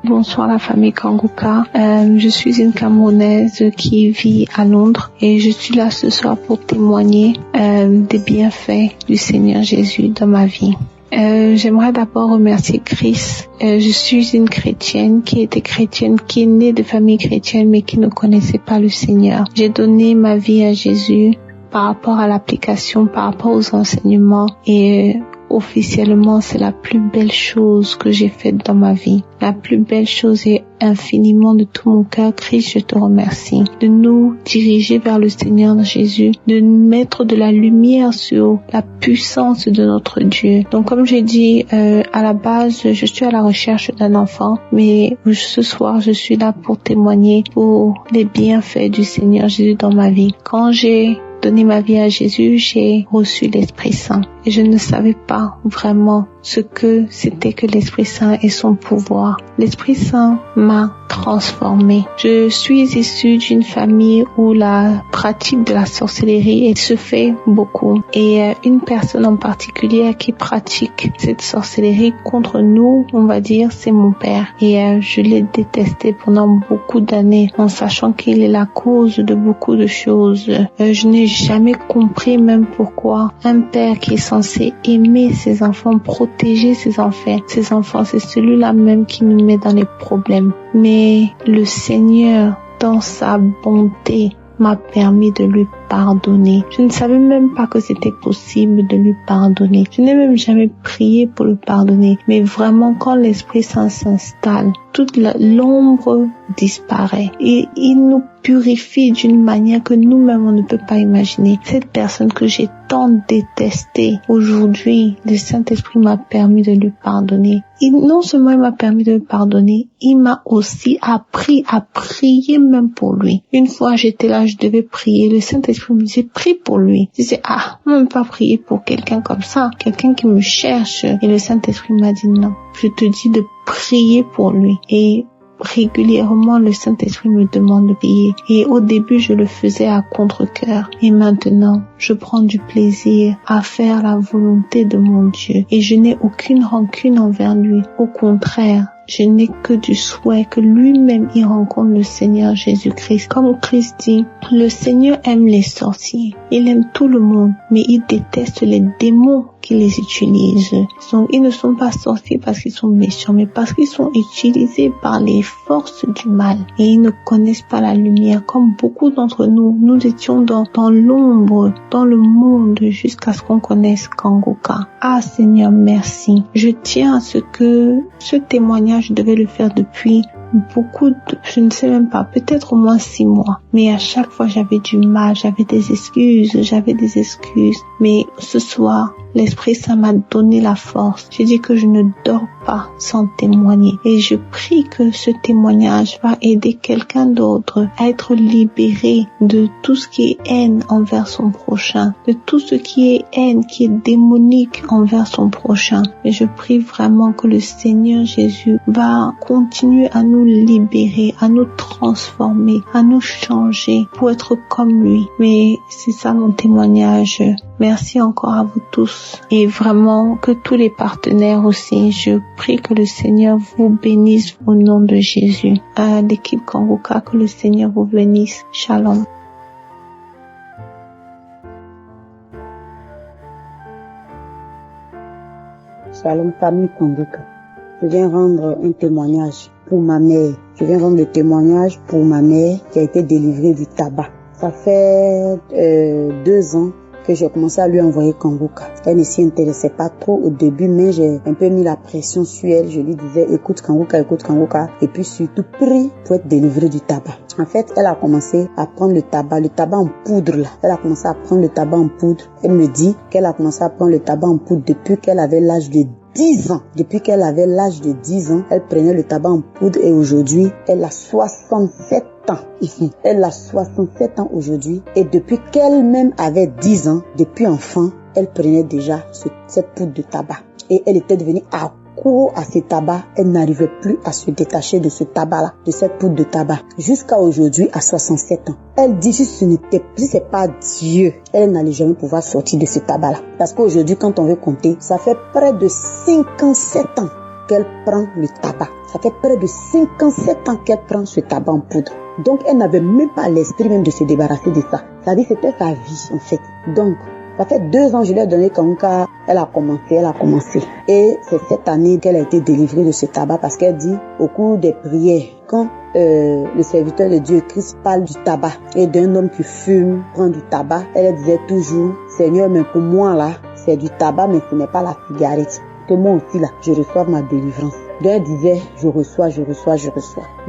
Bonsoir la famille Kanguka. Je suis une Camerounaise qui vit à Londres et je suis là ce soir pour témoigner des bienfaits du Seigneur Jésus dans ma vie. J'aimerais d'abord remercier Christ. Je suis une chrétienne qui est née de famille chrétienne mais qui ne connaissait pas le Seigneur. J'ai donné ma vie à Jésus par rapport à l'application, par rapport aux enseignements et officiellement, c'est la plus belle chose que j'ai faite dans ma vie. La plus belle chose et infiniment de tout mon cœur, Christ, je te remercie de nous diriger vers le Seigneur Jésus, de mettre de la lumière sur la puissance de notre Dieu. Donc, comme j'ai dit, à la base, je suis à la recherche d'un enfant, mais ce soir, je suis là pour témoigner pour les bienfaits du Seigneur Jésus dans ma vie. Quand j'ai donné ma vie à Jésus, j'ai reçu l'Esprit Saint. et je ne savais pas vraiment ce que c'était que l'Esprit Saint et son pouvoir. L'Esprit Saint m'a transformée. Je suis issue d'une famille où la pratique de la sorcellerie se fait beaucoup. Et une personne en particulier qui pratique cette sorcellerie contre nous, on va dire, c'est mon père. Et je l'ai détesté pendant beaucoup d'années en sachant qu'il est la cause de beaucoup de choses. Je n'ai jamais compris même pourquoi un père qui est censé aimer ses enfants, protéger ses enfants, c'est celui-là même qui nous met dans les problèmes. Mais le Seigneur, dans sa bonté, m'a permis de lui pardonner. Je ne savais même pas que c'était possible de lui pardonner. Je n'ai même jamais prié pour le pardonner. Mais vraiment, quand l'Esprit Saint s'installe, toute l'ombre disparaît. Et il nous purifie d'une manière que nous-mêmes on ne peut pas imaginer. Cette personne que j'ai tant détestée, aujourd'hui, le Saint-Esprit m'a permis de lui pardonner. Et non seulement il m'a permis de lui pardonner, il m'a aussi appris à prier même pour lui. Une fois j'étais là, je devais prier. Le Saint-Esprit me disait, prie pour lui. Je disais, même pas prier pour quelqu'un comme ça, quelqu'un qui me cherche. Et le Saint-Esprit m'a dit, non, je te dis de prier pour lui. Et régulièrement, le Saint-Esprit me demande de prier. Et au début, je le faisais à contre-cœur. Et maintenant, je prends du plaisir à faire la volonté de mon Dieu. Et je n'ai aucune rancune envers lui. Au contraire, je n'ai que du souhait que lui-même y rencontre le Seigneur Jésus-Christ. Comme Christ dit, le Seigneur aime les sorciers. Il aime tout le monde, mais il déteste les démons qui les utilisent. Donc, ils ne sont pas sorciers parce qu'ils sont méchants, mais parce qu'ils sont utilisés par les forces du mal. Et ils ne connaissent pas la lumière. Comme beaucoup d'entre nous, nous étions dans l'ombre, dans le monde, jusqu'à ce qu'on connaisse Kanguka. Seigneur, merci. Je tiens à ce que ce témoignage, je devais le faire depuis je ne sais même pas, peut-être au moins 6 mois. Mais à chaque fois, j'avais du mal, j'avais des excuses. Mais ce soir, l'Esprit Saint m'a donné la force. J'ai dit que je ne dors pas sans témoigner. Et je prie que ce témoignage va aider quelqu'un d'autre à être libéré de tout ce qui est haine envers son prochain, de tout ce qui est haine, qui est démonique envers son prochain. Et je prie vraiment que le Seigneur Jésus va continuer à nous libérer, à nous transformer, à nous changer pour être comme lui. Mais c'est ça mon témoignage. Merci encore à vous tous et vraiment que tous les partenaires aussi, je prie que le Seigneur vous bénisse au nom de Jésus. À l'équipe Kanguka, que le Seigneur vous bénisse. Shalom. Shalom famille Kanguka. Je viens rendre un témoignage pour ma mère. Je viens rendre le témoignage pour ma mère qui a été délivrée du tabac. Ça fait 2 ans que j'ai commencé à lui envoyer Kanguka. Elle ne s'y intéressait pas trop au début, mais j'ai un peu mis la pression sur elle. Je lui disais, écoute Kanguka, et puis surtout prie pour être délivrée du tabac. En fait, elle a commencé à prendre le tabac en poudre là. Elle a commencé à prendre le tabac en poudre. Elle me dit qu'elle a commencé à prendre le tabac en poudre depuis qu'elle avait l'âge de 10 ans. Depuis qu'elle avait l'âge de 10 ans, elle prenait le tabac en poudre et aujourd'hui, elle a 67 ans. Elle a 67 ans aujourd'hui et depuis qu'elle-même avait 10 ans, depuis enfant, elle prenait déjà cette poudre de tabac. Et elle était devenue accro à ce tabac. Elle n'arrivait plus à se détacher de ce tabac-là, de cette poudre de tabac. Jusqu'à aujourd'hui, à 67 ans. Elle dit si c'est pas Dieu, elle n'allait jamais pouvoir sortir de ce tabac-là. Parce qu'aujourd'hui, quand on veut compter, ça fait près de 57 ans qu'elle prend le tabac. Ça fait près de 57 ans qu'elle prend ce tabac en poudre. Donc, elle n'avait même pas l'esprit même de se débarrasser de ça. Ça dit c'était sa vie, en fait. Donc, ça fait 2 ans, je lui ai donné Kanguka. Elle a commencé. Et c'est cette année qu'elle a été délivrée de ce tabac parce qu'elle dit, au cours des prières, quand le serviteur de Dieu, Christ, parle du tabac et d'un homme qui fume, prend du tabac, elle disait toujours, Seigneur, mais pour moi là, c'est du tabac, mais ce n'est pas la cigarette. Que moi aussi là, je reçoive ma délivrance. Donc elle disait, je reçois.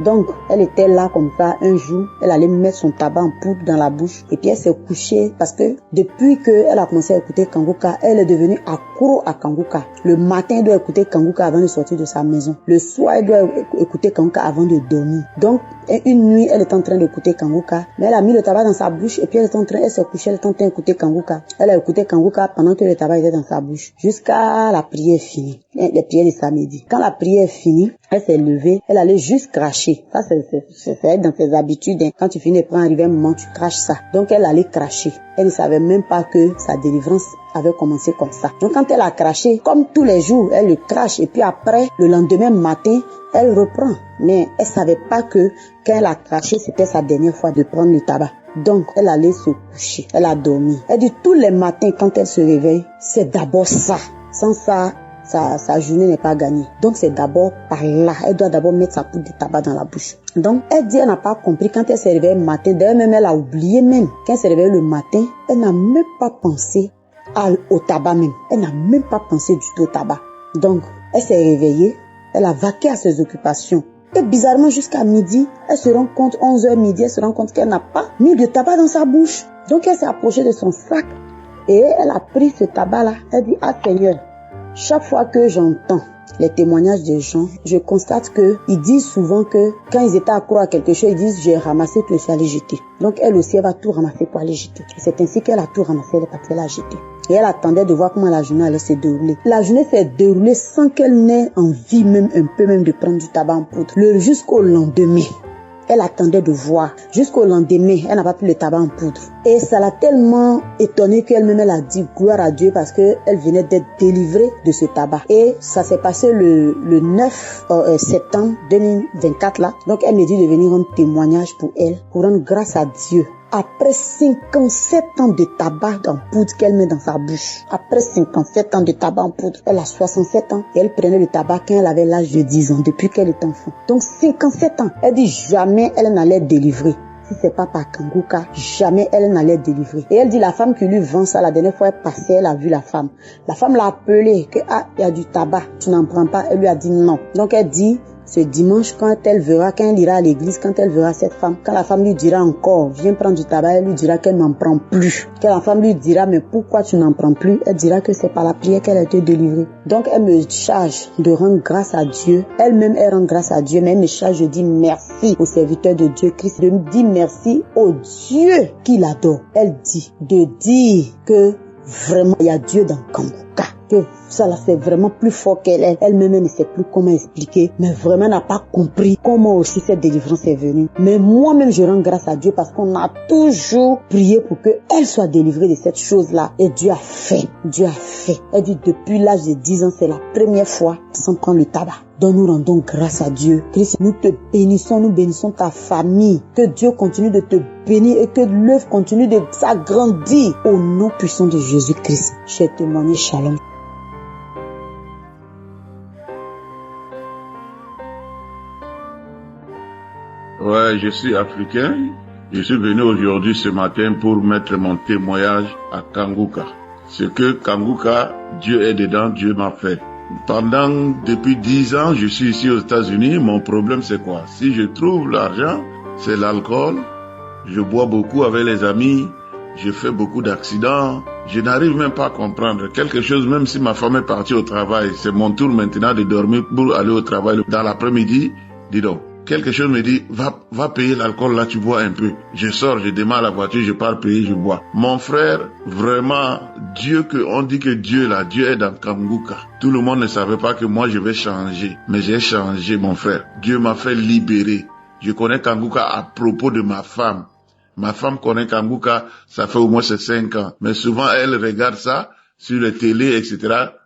Donc elle était là comme ça, un jour, elle allait mettre son tabac en poudre dans la bouche et puis elle s'est couchée parce que depuis qu'elle a commencé à écouter Kanguka, elle est devenue accro à Kanguka. Le matin, elle doit écouter Kanguka avant de sortir de sa maison. Le soir, elle doit écouter Kanguka avant de dormir. Donc une nuit, elle est en train d'écouter Kanguka, mais elle a mis le tabac dans sa bouche et puis elle s'est couchée, elle est en train d'écouter Kanguka. Elle a écouté Kanguka pendant que le tabac était dans sa bouche jusqu'à la prière finie, les prières de samedi. Quand la prière est finie, elle s'est levée, elle allait juste cracher. Ça, c'est dans ses habitudes. Hein. Quand tu finis de prendre, arriver un moment, tu craches ça. Donc, elle allait cracher. Elle ne savait même pas que sa délivrance avait commencé comme ça. Donc, quand elle a craché, comme tous les jours, elle le crache. Et puis après, le lendemain matin, elle reprend. Mais elle savait pas que quand elle a craché, c'était sa dernière fois de prendre le tabac. Donc, elle allait se coucher. Elle a dormi. Elle dit tous les matins, quand elle se réveille, c'est d'abord ça. Sans ça, sa journée n'est pas gagnée. Donc c'est d'abord par là. Elle doit d'abord mettre sa poudre de tabac dans la bouche. Donc elle dit elle n'a pas compris quand elle s'est réveillée le matin. D'ailleurs même elle a oublié même. Quand elle s'est réveillée le matin, elle n'a même pas pensé au tabac même. Elle n'a même pas pensé du tout au tabac. Donc elle s'est réveillée. Elle a vaqué à ses occupations. Et bizarrement jusqu'à midi, elle se rend compte, 11h midi, elle se rend compte qu'elle n'a pas mis de tabac dans sa bouche. Donc elle s'est approchée de son sac et elle a pris ce tabac-là. Elle dit, ah Seigneur, chaque fois que j'entends les témoignages des gens, je constate qu'ils disent souvent que quand ils étaient accros à quelque chose, ils disent j'ai ramassé tout et c'est allé jeter. Donc elle aussi, elle va tout ramasser pour aller jeter. Et c'est ainsi qu'elle a tout ramassé, elle est partie, elle a jeté. Et elle attendait de voir comment la journée allait se dérouler. La journée s'est déroulée sans qu'elle n'ait envie même un peu même de prendre du tabac en poudre. Jusqu'au lendemain. Elle attendait de voir. Jusqu'au lendemain, elle n'a pas pris le tabac en poudre. Et ça l'a tellement étonnée qu'elle-même, elle a dit gloire à Dieu parce qu'elle venait d'être délivrée de ce tabac. Et ça s'est passé le 9 septembre 2024 là. Donc elle me dit de venir rendre témoignage pour elle, pour rendre grâce à Dieu. Après 57 ans de tabac en poudre qu'elle met dans sa bouche. Après 57 ans de tabac en poudre. Elle a 67 ans et elle prenait le tabac quand elle avait l'âge de 10 ans, depuis qu'elle est enfant. Donc 57 ans. Elle dit jamais elle n'allait être délivrée. Si c'est pas par Kanguka, jamais elle n'allait être délivrée. Et elle dit la femme qui lui vend ça, la dernière fois elle passait, elle a vu la femme. La femme l'a appelée que il y a du tabac, tu n'en prends pas. Elle lui a dit non. Donc elle dit ce dimanche, quand elle ira à l'église, quand elle verra cette femme, quand la femme lui dira encore, viens prendre du tabac, elle lui dira qu'elle n'en prend plus. Quand la femme lui dira, mais pourquoi tu n'en prends plus? Elle dira que c'est par la prière qu'elle a été délivrée. Donc elle me charge de rendre grâce à Dieu. Elle-même, elle rend grâce à Dieu, mais elle me charge de dire merci au serviteur de Dieu Christ, de me dire merci au Dieu qu'il adore. Elle dit, de dire que vraiment, il y a Dieu dans Kanguka. Que ça là, c'est vraiment plus fort qu'elle. Elle-même, elle ne sait plus comment expliquer. Mais vraiment, elle n'a pas compris comment aussi cette délivrance est venue. Mais moi-même, je rends grâce à Dieu parce qu'on a toujours prié pour qu'elle soit délivrée de cette chose-là. Et Dieu a fait. Dieu a fait. Elle dit, depuis l'âge de 10 ans, c'est la première fois sans prendre le tabac. Donc nous rendons grâce à Dieu. Christ, nous te bénissons, nous bénissons ta famille. Que Dieu continue de te bénir et que l'œuvre continue de s'agrandir au nom puissant de Jésus-Christ. J'ai témoigné, shalom. Ouais, je suis africain. Je suis venu aujourd'hui, ce matin, pour mettre mon témoignage à Kanguka. Ce que Kanguka, Dieu est dedans, Dieu m'a fait. Depuis 10 ans, je suis ici aux États-Unis. Mon problème, c'est quoi? Si je trouve l'argent, c'est l'alcool. Je bois beaucoup avec les amis. Je fais beaucoup d'accidents. Je n'arrive même pas à comprendre quelque chose, même si ma femme est partie au travail. C'est mon tour maintenant de dormir pour aller au travail. Dans l'après-midi, dis donc, quelque chose me dit, va payer l'alcool, là tu bois un peu. Je sors, je démarre la voiture, je pars payer, je bois. Mon frère, vraiment, on dit que Dieu là, Dieu est dans Kanguka. Tout le monde ne savait pas que moi je vais changer. Mais j'ai changé, mon frère. Dieu m'a fait libérer. Je connais Kanguka à propos de ma femme. Ma femme connaît Kanguka, ça fait au moins 5 ans. Mais souvent, elle regarde ça sur les télés, etc.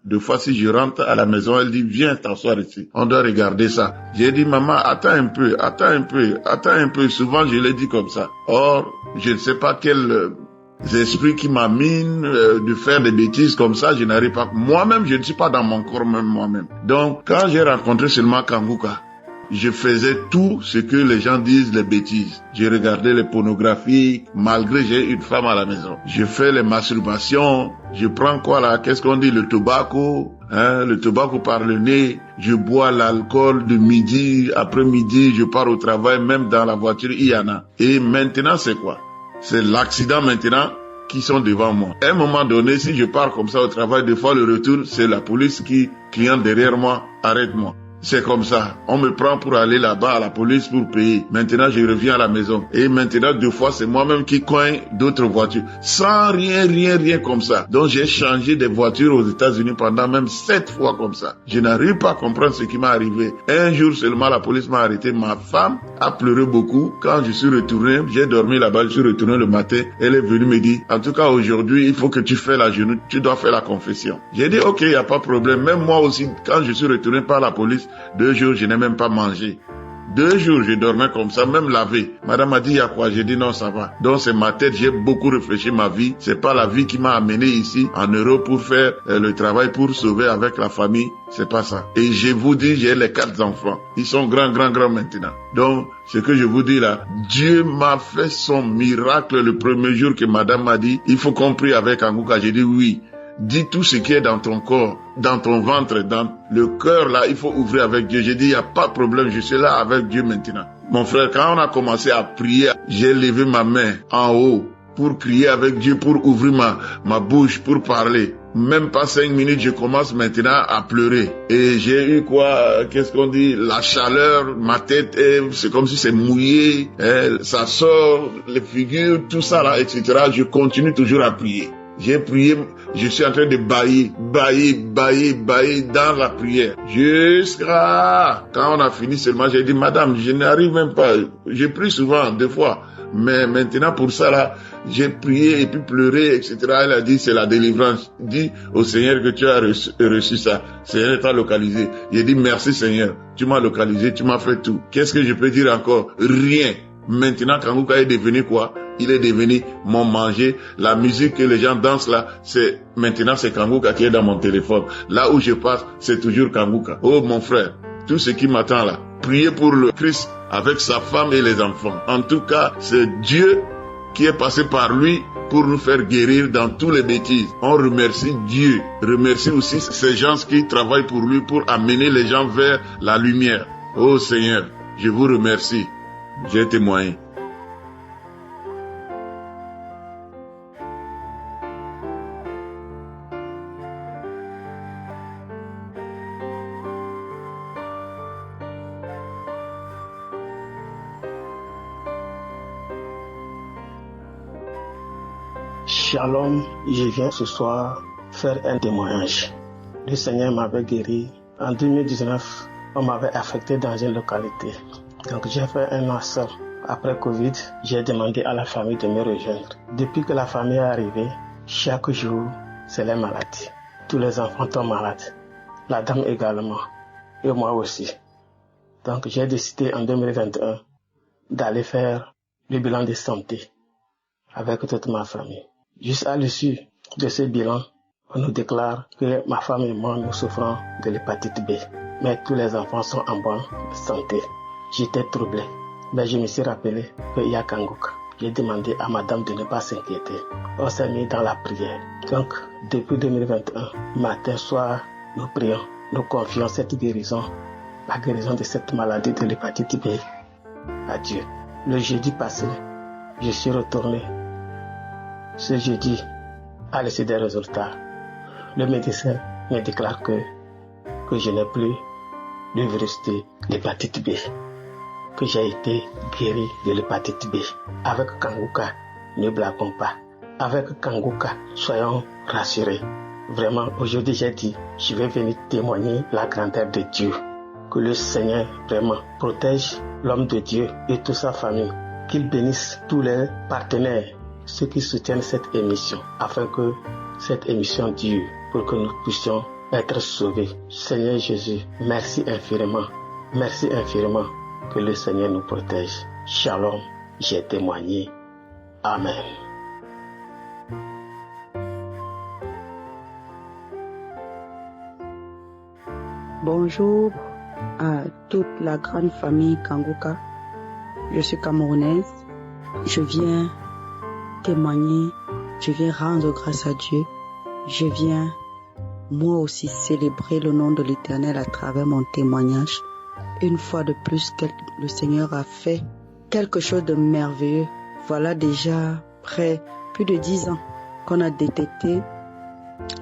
Deux fois, si je rentre à la maison, elle dit, viens t'asseoir ici. On doit regarder ça. J'ai dit, maman, attends un peu. Souvent, je l'ai dit comme ça. Or, je ne sais pas quel esprit qui m'amène de faire des bêtises comme ça. Je n'arrive pas. Moi-même, je ne suis pas dans mon corps, même moi-même. Donc, quand j'ai rencontré seulement Kanguka, je faisais tout ce que les gens disent, les bêtises. Je regardais les pornographies, malgré j'ai une femme à la maison. Je fais les masturbations, je prends quoi là, qu'est-ce qu'on dit, le tobacco, le tobacco par le nez, je bois l'alcool de midi, après midi, je pars au travail, même dans la voiture, il y en a. Et maintenant, c'est quoi? C'est l'accident maintenant qui sont devant moi. À un moment donné, si je pars comme ça au travail, des fois le retour, c'est la police qui cliente derrière moi, arrête-moi. C'est comme ça. On me prend pour aller là-bas à la police pour payer. Maintenant, je reviens à la maison. Et maintenant, 2 fois, c'est moi-même qui coigne d'autres voitures. Sans rien comme ça. Donc, j'ai changé des voitures aux États-Unis pendant même 7 fois comme ça. Je n'arrive pas à comprendre ce qui m'est arrivé. Un jour seulement, la police m'a arrêté. Ma femme a pleuré beaucoup. Quand je suis retourné, j'ai dormi là-bas, je suis retourné le matin. Elle est venue me dire, en tout cas, aujourd'hui, il faut que tu fasses la genou. Tu dois faire la confession. J'ai dit, ok, il n'y a pas de problème. Même moi aussi, quand je suis retourné par la police, 2 jours, je n'ai même pas mangé. 2 jours, je dormais comme ça, même lavé. Madame m'a dit, il y a quoi? J'ai dit, non, ça va. Donc, c'est ma tête, j'ai beaucoup réfléchi ma vie. C'est pas la vie qui m'a amené ici, en Europe, pour faire le travail, pour sauver avec la famille. C'est pas ça. Et je vous dis, j'ai les 4 enfants. Ils sont grands maintenant. Donc, ce que je vous dis là, Dieu m'a fait son miracle le premier jour que madame m'a dit, il faut qu'on prie avec Kanguka. J'ai dit oui. Dis tout ce qui est dans ton corps, dans ton ventre, dans le cœur là, il faut ouvrir avec Dieu. J'ai dit, il n'y a pas de problème, je suis là avec Dieu maintenant. Mon frère, quand on a commencé à prier, j'ai levé ma main en haut pour crier avec Dieu, pour ouvrir ma bouche, pour parler. Même pas 5 minutes, je commence maintenant à pleurer. Et j'ai eu quoi, qu'est-ce qu'on dit, la chaleur, ma tête, c'est comme si c'est mouillé, ça sort, les figures, tout ça là, etc. Je continue toujours à prier. J'ai prié, je suis en train de bailler dans la prière. Jusqu'à quand on a fini seulement, j'ai dit, madame, je n'arrive même pas. J'ai pris souvent, 2 fois. Mais maintenant, pour ça là, j'ai prié et puis pleuré, etc. Elle a dit, c'est la délivrance. Dis au Seigneur que tu as reçu ça. Seigneur t'a localisé. J'ai dit, merci Seigneur. Tu m'as localisé, tu m'as fait tout. Qu'est-ce que je peux dire encore? Rien. Maintenant, Kanguka est devenu quoi? Il est devenu mon manger. La musique que les gens dansent là, maintenant c'est Kanguka qui est dans mon téléphone. Là où je passe, c'est toujours Kanguka. Oh mon frère, tout ce qui m'attend là, priez pour le Christ avec sa femme et les enfants. En tout cas, c'est Dieu qui est passé par lui pour nous faire guérir dans tous les bêtises. On remercie Dieu. Remercie aussi ces gens qui travaillent pour lui pour amener les gens vers la lumière. Oh Seigneur, je vous remercie. J'ai témoigné. Shalom, je viens ce soir faire un témoignage. Le Seigneur m'avait guéri. En 2019, on m'avait affecté dans une localité. Donc j'ai fait un an seul. Après Covid, j'ai demandé à la famille de me rejoindre. Depuis que la famille est arrivée, chaque jour, c'est la maladie. Tous les enfants tombent malades. La dame également. Et moi aussi. Donc j'ai décidé en 2021 d'aller faire le bilan de santé avec toute ma famille. Juste à l'issue de ce bilan, on nous déclare que ma femme et moi nous souffrons de l'hépatite B. Mais tous les enfants sont en bonne santé. J'étais troublé, mais je me suis rappelé qu'il y a Kanguka. J'ai demandé à madame de ne pas s'inquiéter. On s'est mis dans la prière. Donc, depuis 2021, matin, soir, nous prions, nous confions cette guérison, la guérison de cette maladie de l'hépatite B, à Dieu. Le jeudi passé, je suis retourné. Ce jeudi, a laissé des résultats. Le médecin me déclare que je n'ai plus le virus de l'hépatite B, que j'ai été guéri de l'hépatite B. Avec Kanguka, ne blaguons pas. Avec Kanguka, soyons rassurés. Vraiment, aujourd'hui j'ai dit, je vais venir témoigner la grandeur de Dieu. Que le Seigneur vraiment protège l'homme de Dieu et toute sa famille. Qu'il bénisse tous les partenaires, ceux qui soutiennent cette émission, afin que cette émission dure, pour que nous puissions être sauvés. Seigneur Jésus, merci infiniment. Merci infiniment que le Seigneur nous protège. Shalom, j'ai témoigné. Amen. Bonjour, à toute la grande famille Kanguka. Je suis camerounaise. Je viens témoigner, je viens rendre grâce à Dieu. Je viens moi aussi célébrer le nom de l'Éternel à travers mon témoignage. Une fois de plus, le Seigneur a fait quelque chose de merveilleux. Voilà déjà plus de 10 ans qu'on a détecté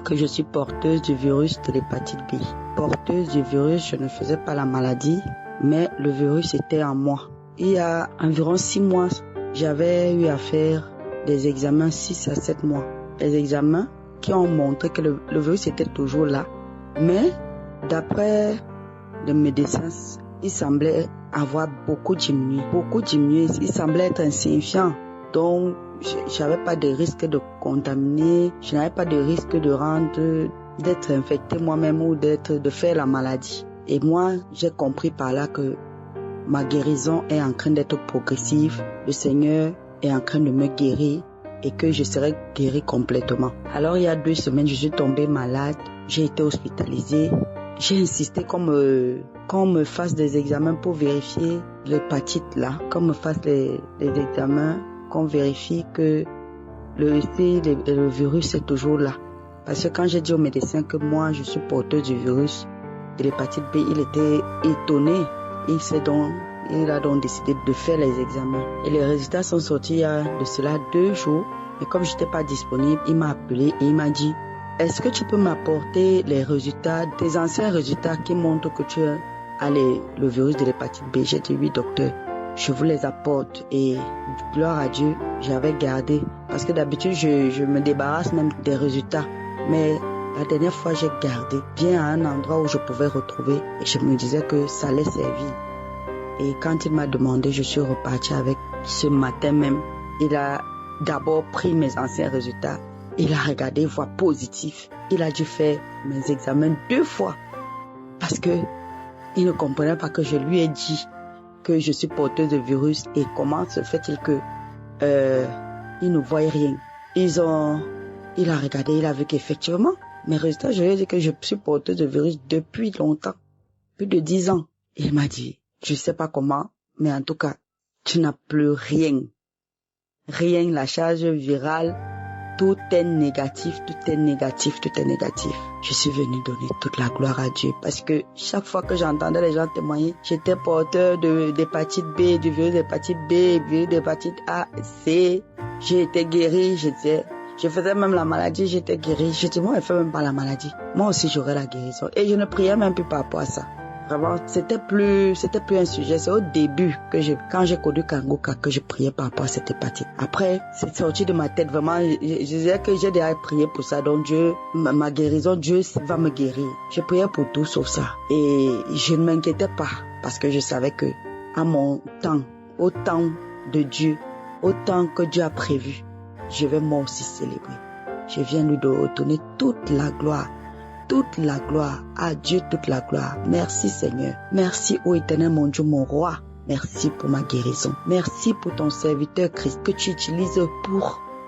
que je suis porteuse du virus de l'hépatite B. Porteuse du virus, je ne faisais pas la maladie, mais le virus était en moi. Il y a environ 6 mois, j'avais eu à faire des examens 6 à 7 mois. Des examens qui ont montré que le virus était toujours là. Mais d'après les médecins, il semblait avoir beaucoup diminué. Il semblait être insignifiant. Donc, je n'avais pas de risque de contaminer. Je n'avais pas de risque d'être infecté moi-même ou de faire la maladie. Et moi, j'ai compris par là que ma guérison est en train d'être progressive. Le Seigneur est en train de me guérir et que je serai guérie complètement. Alors, il y a 2 semaines, je suis tombée malade. J'ai été hospitalisée. J'ai insisté qu'on me fasse des examens pour vérifier l'hépatite là. Qu'on me fasse les examens, qu'on vérifie que le virus est toujours là. Parce que quand j'ai dit au médecin que moi, je suis porteuse du virus de l'hépatite B, il était étonné. Il a donc décidé de faire les examens. Et les résultats sont sortis il y a de cela 2 jours. Et comme je n'étais pas disponible, il m'a appelé et il m'a dit « Est-ce que tu peux m'apporter les résultats, tes anciens résultats qui montrent que tu as le virus de l'hépatite B ?» J'ai dit « Oui, docteur, je vous les apporte. » Et gloire à Dieu, j'avais gardé. Parce que d'habitude, je me débarrasse même des résultats. Mais la dernière fois, j'ai gardé bien à un endroit où je pouvais retrouver. Et je me disais que ça allait servir. Et quand il m'a demandé, je suis reparti avec ce matin même. Il a d'abord pris mes anciens résultats. Il a regardé, voie positif. Il a dû faire mes examens 2 fois. Parce que il ne comprenait pas que je lui ai dit que je suis porteuse de virus. Et comment se fait-il que il ne voyait rien. Il a regardé, il a vu qu'effectivement, mes résultats, je lui ai dit que je suis porteuse de virus depuis longtemps. Plus de 10 ans. Il m'a dit, je sais pas comment, mais en tout cas, tu n'as plus rien. Rien, la charge virale, tout est négatif. Je suis venue donner toute la gloire à Dieu parce que chaque fois que j'entendais les gens témoigner, j'étais porteur d'hépatite B, du virus d'hépatite B, virus d'hépatite A, C. J'ai été guérie, je faisais même la maladie, j'étais guérie. Je dis, moi, je ne fais même pas la maladie. Moi aussi, j'aurai la guérison. Et je ne priais même plus par rapport à ça. Vraiment, c'était plus un sujet. C'est au début quand j'ai connu Kanguka que je priais par rapport à cette hépatite. Après, c'est sorti de ma tête. Vraiment, je disais que j'ai déjà prié pour ça. Donc Dieu, ma guérison, Dieu va me guérir. Je priais pour tout sauf ça. Et je ne m'inquiétais pas parce que je savais que à mon temps, au temps de Dieu, au temps que Dieu a prévu, je vais moi aussi célébrer. Je viens lui retourner toute la gloire. Toute la gloire, à Dieu toute la gloire. Merci Seigneur. Merci ô éternel mon Dieu, mon roi. Merci pour ma guérison. Merci pour ton serviteur Christ que tu utilises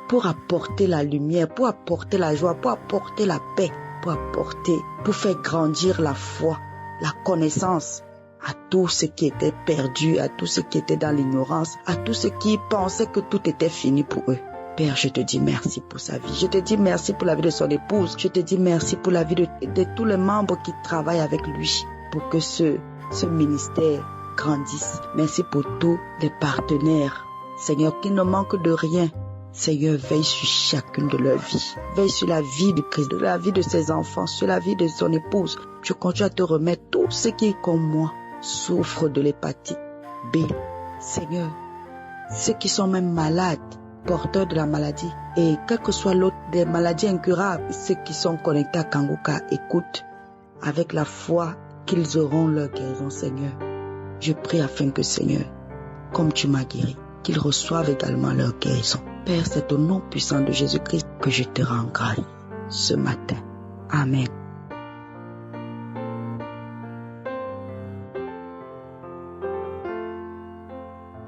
pour apporter la lumière, pour apporter la joie, pour apporter la paix, pour faire grandir la foi, la connaissance à tous ceux qui étaient perdus, à tous ceux qui étaient dans l'ignorance, à tous ceux qui pensaient que tout était fini pour eux. Père, je te dis merci pour sa vie. Je te dis merci pour la vie de son épouse. Je te dis merci pour la vie de tous les membres qui travaillent avec lui pour que ce ministère grandisse. Merci pour tous les partenaires, Seigneur, qui ne manquent de rien. Seigneur, veille sur chacune de leurs vies. Veille sur la vie de Christ, de la vie de ses enfants, sur la vie de son épouse. Je continue à te remettre tous ceux qui, comme moi, souffrent de l'hépatite B. Seigneur, ceux qui sont même malades, porteurs de la maladie, et quelle que soit l'autre des maladies incurables, ceux qui sont connectés à Kanguka, écoute avec la foi qu'ils auront leur guérison, Seigneur. Je prie afin que, Seigneur, comme tu m'as guéri, qu'ils reçoivent également leur guérison. Père, c'est au nom puissant de Jésus-Christ que je te rends grâce ce matin. Amen.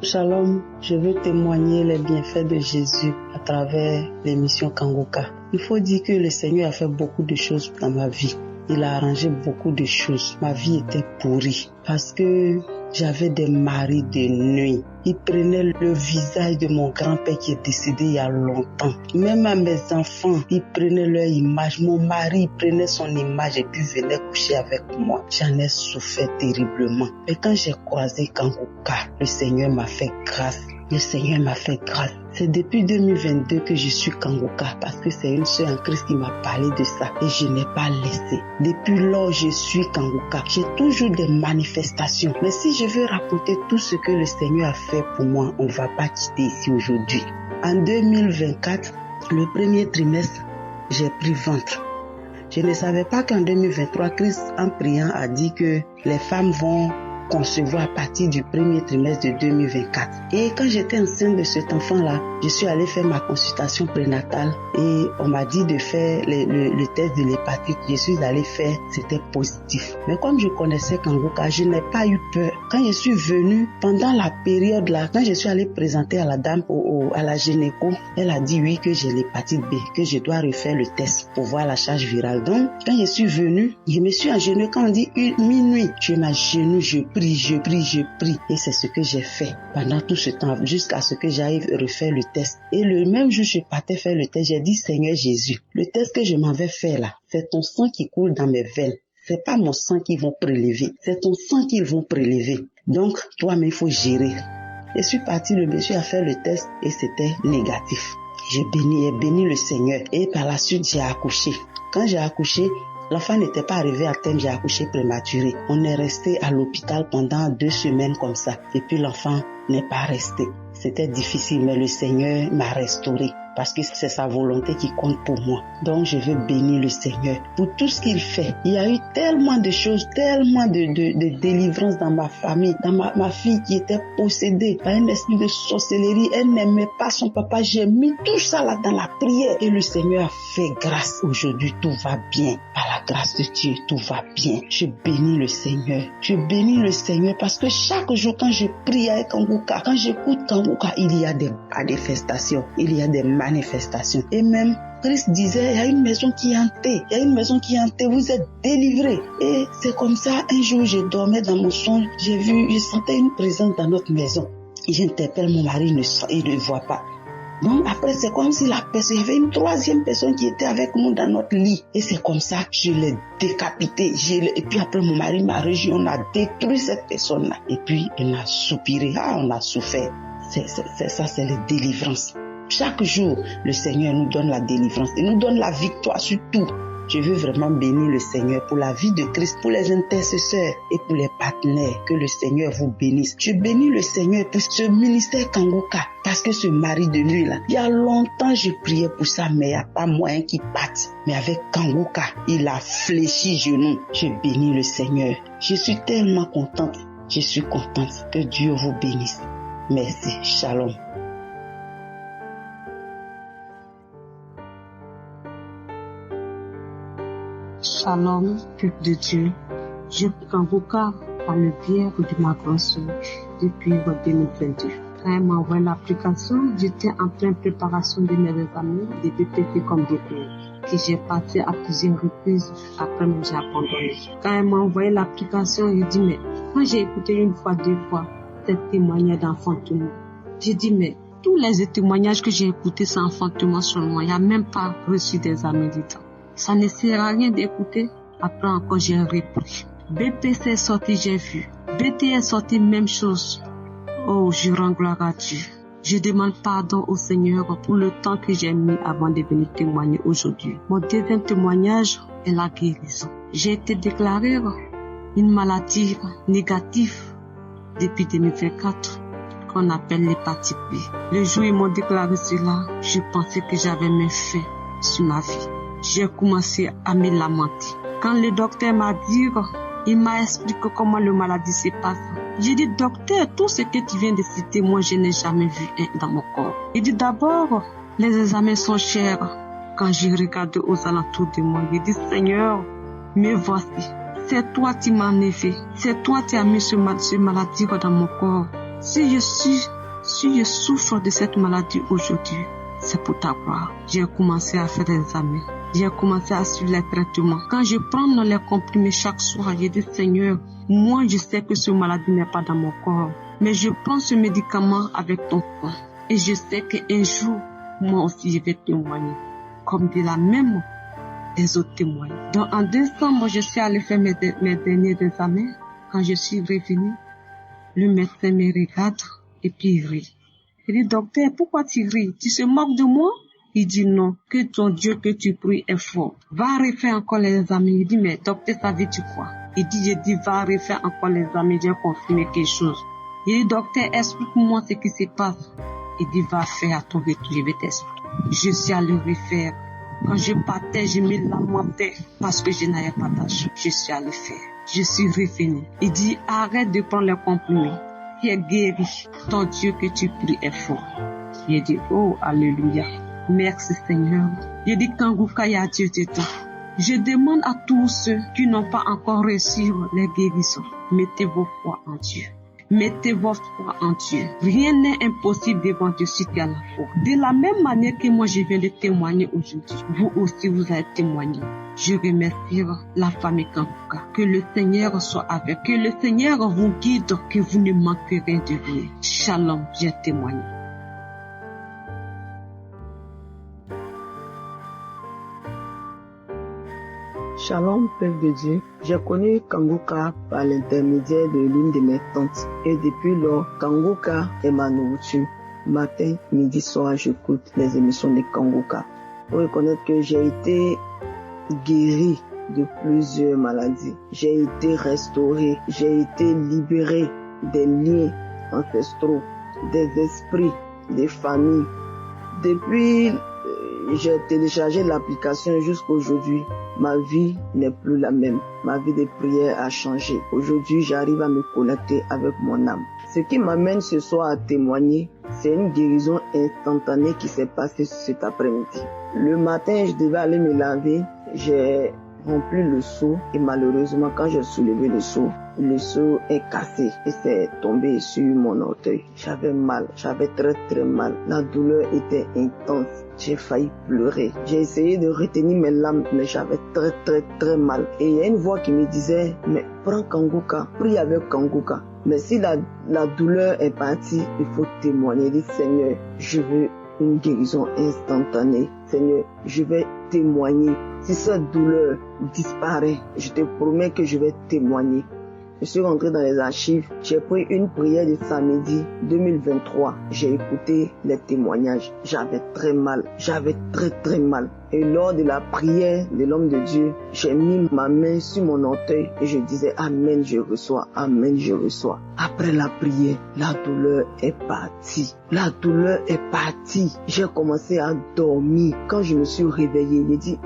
Shalom, je veux témoigner les bienfaits de Jésus à travers l'émission Kanguka. Il faut dire que le Seigneur a fait beaucoup de choses dans ma vie. il a arrangé beaucoup de choses. Ma vie était pourrie parce que j'avais des maris de nuit. Ils prenaient le visage de mon grand-père qui est décédé il y a longtemps. Même à mes enfants, ils prenaient leur image. Mon mari prenait son image et puis venait coucher avec moi. J'en ai souffert terriblement. Et quand j'ai croisé Kanguka, le Seigneur m'a fait grâce. Le Seigneur m'a fait grâce. C'est depuis 2022 que je suis Kanguka parce que c'est une sœur en Christ qui m'a parlé de ça et je n'ai pas laissé. Depuis lors, je suis Kanguka. J'ai toujours des manifestations. Mais si je veux raconter tout ce que le Seigneur a fait pour moi, on ne va pas quitter ici aujourd'hui. En 2024, le premier trimestre, j'ai pris ventre. Je ne savais pas qu'en 2023, Christ, en priant, a dit que les femmes vont concevoir à partir du premier trimestre de 2024. Et quand j'étais enceinte de cet enfant-là, je suis allée faire ma consultation prénatale et on m'a dit de faire le test de l'hépatite. Je suis allée faire, c'était positif. Mais comme je connaissais Kanguka, je n'ai pas eu peur. Quand je suis venue, pendant la période là, quand je suis allée présenter à la dame, à la gynéco, elle a dit oui que j'ai l'hépatite B, que je dois refaire le test pour voir la charge virale. Donc, quand je suis venue, je me suis agenouillée. Quand on dit minuit, je m'agenouille, je prie. Et c'est ce que j'ai fait pendant tout ce temps, jusqu'à ce que j'arrive à refaire le test. Et le même jour, je partais faire le test, j'ai dit, Seigneur Jésus, le test que je m'avais fait là, c'est ton sang qui coule dans mes veines. C'est pas mon sang qu'ils vont prélever, c'est ton sang qu'ils vont prélever. Donc, toi-même, il faut gérer. Je suis partie, le monsieur a fait le test et c'était négatif. J'ai béni le Seigneur. Et par la suite, j'ai accouché. Quand j'ai accouché, l'enfant n'était pas arrivé à terme, j'ai accouché prématuré. On est resté à l'hôpital pendant 2 semaines comme ça. Et puis l'enfant n'est pas resté. C'était difficile, mais le Seigneur m'a restauré. Parce que c'est sa volonté qui compte pour moi. Donc je veux bénir le Seigneur pour tout ce qu'il fait. Il y a eu tellement de choses, tellement de délivrances dans ma famille, dans ma fille qui était possédée par un esprit de sorcellerie. Elle n'aimait pas son papa. J'ai mis tout ça là dans la prière et le Seigneur a fait grâce. Aujourd'hui tout va bien. Par la grâce de Dieu, tout va bien. Je bénis le Seigneur. Je bénis le Seigneur parce que chaque jour quand je prie avec Kanguka, quand j'écoute Kanguka, il y a des manifestations. Il y a des manifestations. Et même Christ disait, il y a une maison qui est hantée. Il y a une maison qui est hantée. Vous êtes délivrés. Et c'est comme ça, un jour, je dormais dans mon songe. Je sentais une présence dans notre maison. Et j'interpelle mon mari, il ne voit pas. Donc après, c'est comme si il y avait une 3e personne qui était avec nous dans notre lit. Et c'est comme ça, je l'ai décapité. Et puis après, mon mari m'a rejoint. On a détruit cette personne-là. Et puis, elle a soupiré. On a souffert. Ça, c'est la délivrance. Chaque jour, le Seigneur nous donne la délivrance et nous donne la victoire sur tout. Je veux vraiment bénir le Seigneur pour la vie de Christ, pour les intercesseurs et pour les partenaires. Que le Seigneur vous bénisse. Je bénis le Seigneur pour ce ministère Kanguka. Parce que ce mari de nuit là, il y a longtemps je priais pour ça, mais il n'y a pas moyen qu'il parte. Mais avec Kanguka, il a fléchi genou. Je bénis le Seigneur. Je suis tellement contente. Je suis contente. Que Dieu vous bénisse. Merci. Shalom. Shalom, peuple de Dieu. Je prie Kanguka par le biais de ma grande sœur depuis 2022. Quand elle m'a envoyé l'application, j'étais en pleine préparation de mes examens, des BPT comme DPE, que j'ai passé à plusieurs reprises, après même j'ai abandonné. Quand elle m'a envoyé l'application, j'ai dit, mais quand j'ai écouté 1 fois, 2 fois, cette témoignage d'enfantement, j'ai dit, mais tous les témoignages que j'ai écoutés, c'est enfantement seulement. Il n'y a même pas reçu d'examen d'État. Ça ne sert à rien d'écouter. Après encore, j'ai repris. BPC est sorti, j'ai vu. BT est sorti, même chose. Oh, je rends gloire à Dieu. Je demande pardon au Seigneur pour le temps que j'ai mis avant de venir témoigner aujourd'hui. Mon deuxième témoignage est la guérison. J'ai été déclarée une maladie négative depuis 2024 qu'on appelle l'hépatite B. Le jour où ils m'ont déclaré cela, je pensais que j'avais mis fin sur ma vie. J'ai commencé à me lamenter. Quand le docteur m'a dit, il m'a expliqué comment la maladie se passe. J'ai dit, docteur, tout ce que tu viens de citer, moi, je n'ai jamais vu dans mon corps. Il dit, d'abord, les examens sont chers. Quand j'ai regardé aux alentours de moi, j'ai dit, Seigneur, me voici. C'est toi qui m'as enlevé. C'est toi qui as mis ce maladie dans mon corps. Si je souffre de cette maladie aujourd'hui, c'est pour ta gloire. J'ai commencé à faire des examens. j'ai commencé à suivre les traitements. Quand je prends les comprimés chaque soir, j'ai dit Seigneur, moi je sais que ce maladie n'est pas dans mon corps, mais je prends ce médicament avec ton sang. Et je sais qu'un jour, moi aussi je vais témoigner, comme de la même des autres témoignent. Donc en décembre, je suis allée faire mes derniers examens. Quand je suis revenue, le médecin me regarde et puis il rit. Il dit, docteur, pourquoi tu ris? Tu te moques de moi? Il dit non, que ton Dieu que tu pries est fort. Va refaire encore les examens. Il dit, mais docteur, ça veut dire quoi? Il dit, j'ai dit, va refaire encore les examens, j'ai confirmé quelque chose. Il dit, docteur, explique-moi ce qui se passe. Il dit, va faire à ton retour, je vais t'expliquer. Je suis allée refaire. Quand je partais, je me lamentais parce que je n'avais pas d'argent. Je suis allée faire. Je suis revenue. Il dit, arrête de prendre les comprimés. Tu es guéri. Ton Dieu que tu pries est fort. J'ai dit, oh, alléluia. Merci Seigneur. J'ai dit, Kanguka, il y a Dieu dedans. Je demande à tous ceux qui n'ont pas encore reçu les guérisons, mettez vos foi en Dieu. Mettez votre foi en Dieu. Rien n'est impossible devant Dieu si tu as la foi. De la même manière que moi je viens de témoigner aujourd'hui, vous aussi vous avez témoigné. Je remercie la famille Kanguka. Que le Seigneur soit avec. Que le Seigneur vous guide, que vous ne manquerez de rien. Shalom, j'ai témoigné. Shalom, Père de Dieu. J'ai connu Kanguka par l'intermédiaire de l'une de mes tantes. Et depuis lors, Kanguka est ma nourriture. Matin, midi, soir, j'écoute les émissions de Kanguka. Pour reconnaître que j'ai été guéri de plusieurs maladies. J'ai été restauré. J'ai été libéré des liens ancestraux, des esprits, des familles. Depuis, j'ai téléchargé l'application jusqu'à aujourd'hui. Ma vie n'est plus la même. Ma vie de prière a changé. Aujourd'hui, j'arrive à me connecter avec mon âme. Ce qui m'amène ce soir à témoigner, c'est une guérison instantanée qui s'est passée cet après-midi. Le matin, je devais aller me laver. J'ai rempli le seau et malheureusement, quand j'ai soulevé le seau est cassé et c'est tombé sur mon orteil. J'avais mal, j'avais très très mal. La douleur était intense. J'ai failli pleurer. J'ai essayé de retenir mes larmes, mais j'avais très très très mal. Et il y a une voix qui me disait, mais prends Kanguka, prie avec Kanguka. Mais si la douleur est partie, il faut témoigner. Dis Seigneur, je veux une guérison instantanée. Seigneur, je vais témoigner. Si cette douleur disparaît, je te promets que je vais témoigner. Je suis rentré dans les archives, j'ai pris une prière de samedi 2023. J'ai écouté les témoignages. J'avais très mal, j'avais très très mal. Et lors de la prière de l'homme de Dieu, j'ai mis ma main sur mon orteil et je disais Amen, je reçois, Amen, je reçois. Après la prière, la douleur est partie. La douleur est partie. J'ai commencé à dormir. Quand je me suis réveillé, j'ai dit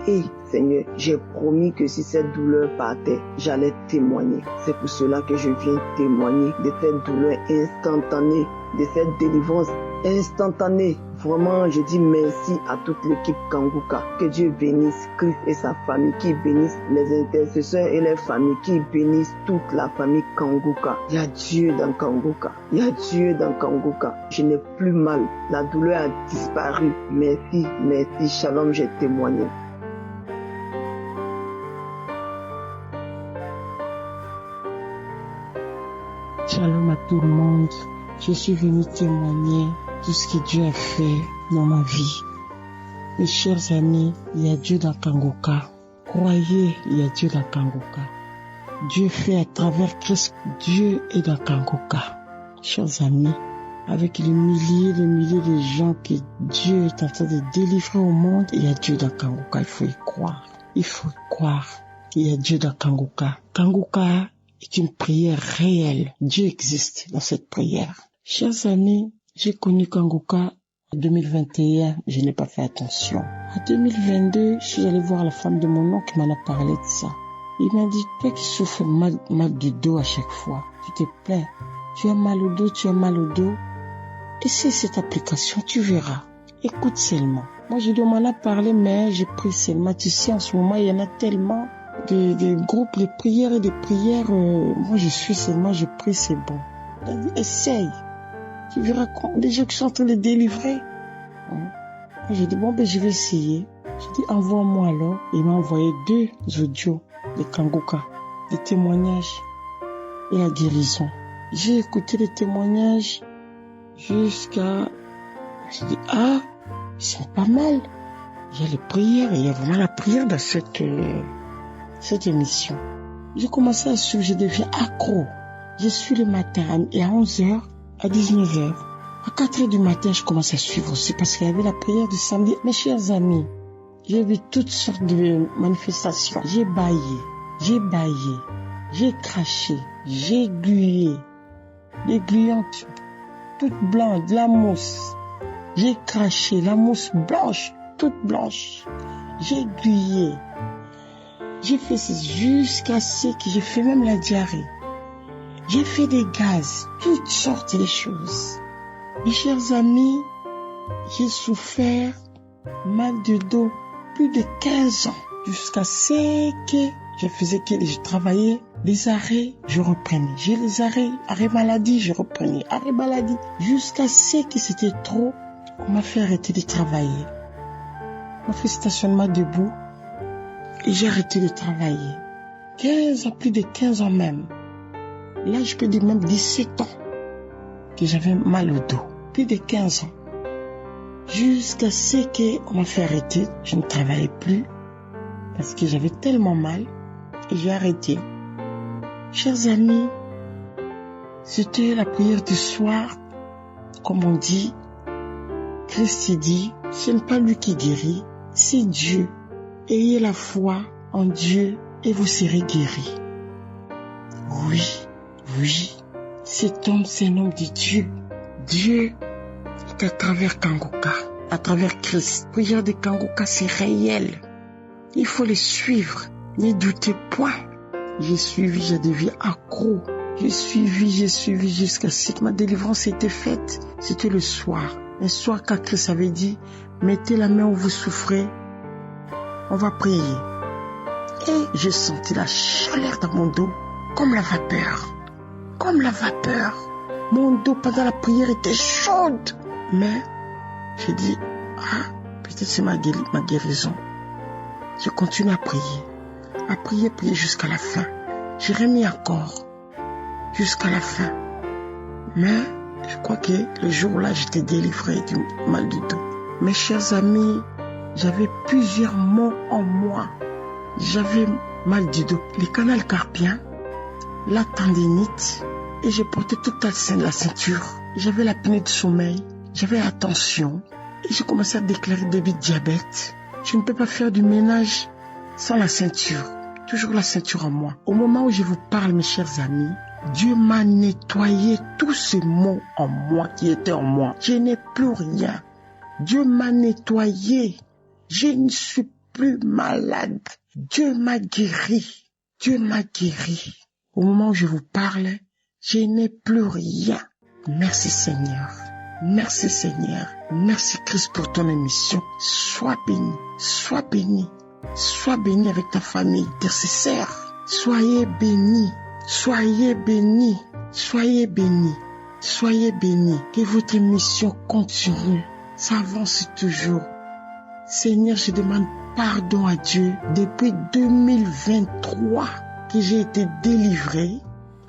Seigneur, j'ai promis que si cette douleur partait, j'allais témoigner. C'est pour cela que je viens témoigner de cette douleur instantanée, de cette délivrance instantanée. Vraiment, je dis merci à toute l'équipe Kanguka. Que Dieu bénisse Christ et sa famille, qui bénisse les intercesseurs et les familles, qui bénisse toute la famille Kanguka. Il y a Dieu dans Kanguka. Il y a Dieu dans Kanguka. Je n'ai plus mal. La douleur a disparu. Merci, merci. Shalom, j'ai témoigné. Shalom à tout le monde. Je suis venue témoigner tout ce que Dieu a fait dans ma vie. Mes chers amis, il y a Dieu dans Kanguka. Croyez, il y a Dieu dans Kanguka. Dieu fait à travers Christ. Dieu est dans Kanguka. Chers amis, avec les milliers de gens que Dieu est en train de délivrer au monde, il y a Dieu dans Kanguka. Il faut y croire. Il faut y croire qu'il y a Dieu dans Kanguka. Kanguka est une prière réelle. Dieu existe dans cette prière. Chers amis, j'ai connu Kanguka en 2021, je n'ai pas fait attention. En 2022, je suis allé voir la femme de mon oncle qui m'en a parlé de ça. Il m'a dit, toi qui souffres mal du dos à chaque fois, tu te plains, tu as mal au dos, essaie cette application, tu verras. Écoute seulement. Moi, je lui m'en a parlé, mais j'ai pris seulement. Tu sais, en ce moment, il y en a tellement de groupes, de prières. Moi, je suis seulement, je prie, c'est bon. Essaye. Tu verras des gens qui sont en train de délivrer. J'ai dit, bon, je vais essayer. J'ai dit, envoie-moi alors. Il m'a envoyé 2 audios de Kanguka, des témoignages et la guérison. J'ai écouté les témoignages jusqu'à... J'ai dit, c'est pas mal. Il y a les prières, il y a vraiment la prière dans cette émission. J'ai commencé à suivre, je deviens accro. Je suis le matin et à 11h, à 19h. À 4h du matin, je commence à suivre aussi parce qu'il y avait la prière du samedi. Mes chers amis, j'ai vu toutes sortes de manifestations. J'ai baillé, j'ai craché, j'ai glué. Des gluantes, toutes blanches, de la mousse. J'ai craché, la mousse blanche, toute blanche. J'ai glué. J'ai fait jusqu'à ce que j'ai fait même la diarrhée. J'ai fait des gaz, toutes sortes de choses. Mes chers amis, j'ai souffert mal de dos plus de 15 ans. Jusqu'à ce que je travaillais, les arrêts, je reprenais. J'ai les arrêts maladie, je reprenais. Arrêt maladie. Jusqu'à ce que c'était trop, on m'a fait arrêter de travailler. On m'a fait stationnement debout et j'ai arrêté de travailler. 15 ans, plus de 15 ans même. Là, je peux dire même 17 ans que j'avais mal au dos. Plus de 15 ans. Jusqu'à ce qu'on m'a fait arrêter. Je ne travaillais plus parce que j'avais tellement mal et j'ai arrêté. Chers amis, c'était la prière du soir. Comme on dit, Christ dit, ce n'est pas lui qui guérit, c'est Dieu. Ayez la foi en Dieu et vous serez guéris. Oui, cet homme, c'est un homme de Dieu. Dieu est à travers Kanguka, à travers Christ. Prière de Kanguka, c'est réel. Il faut les suivre, ne doutez point. J'ai suivi, j'ai devenu accro. J'ai suivi jusqu'à ce que ma délivrance était faite. C'était le soir. Un soir quand Christ avait dit, mettez la main où vous souffrez, on va prier. Et j'ai senti la chaleur dans mon dos, comme la vapeur. Mon dos pendant la prière était chaude. Mais j'ai dit, peut-être c'est ma guérison. Je continue à prier jusqu'à la fin. J'ai remis encore jusqu'à la fin. Mais je crois que le jour-là, j'étais délivré du mal du dos. Mes chers amis, j'avais plusieurs maux en moi. J'avais mal du dos, le canal carpien, la tendinite, et j'ai porté toute la ceinture. J'avais l'apnée de sommeil, j'avais la tension, et j'ai commencé à déclarer début de diabète. Je ne peux pas faire du ménage sans la ceinture. Toujours la ceinture en moi. Au moment où je vous parle, mes chers amis, Dieu m'a nettoyé tous ces maux en moi qui étaient en moi. Je n'ai plus rien. Dieu m'a nettoyé. Je ne suis plus malade. Dieu m'a guéri. Au moment où je vous parle, je n'ai plus rien. Merci Seigneur. Merci Christ pour ton émission. Sois béni avec ta famille intercesseur. Soyez bénis. Que votre mission continue. Ça avance toujours. Seigneur, je demande pardon à Dieu depuis 2023 que j'ai été délivré.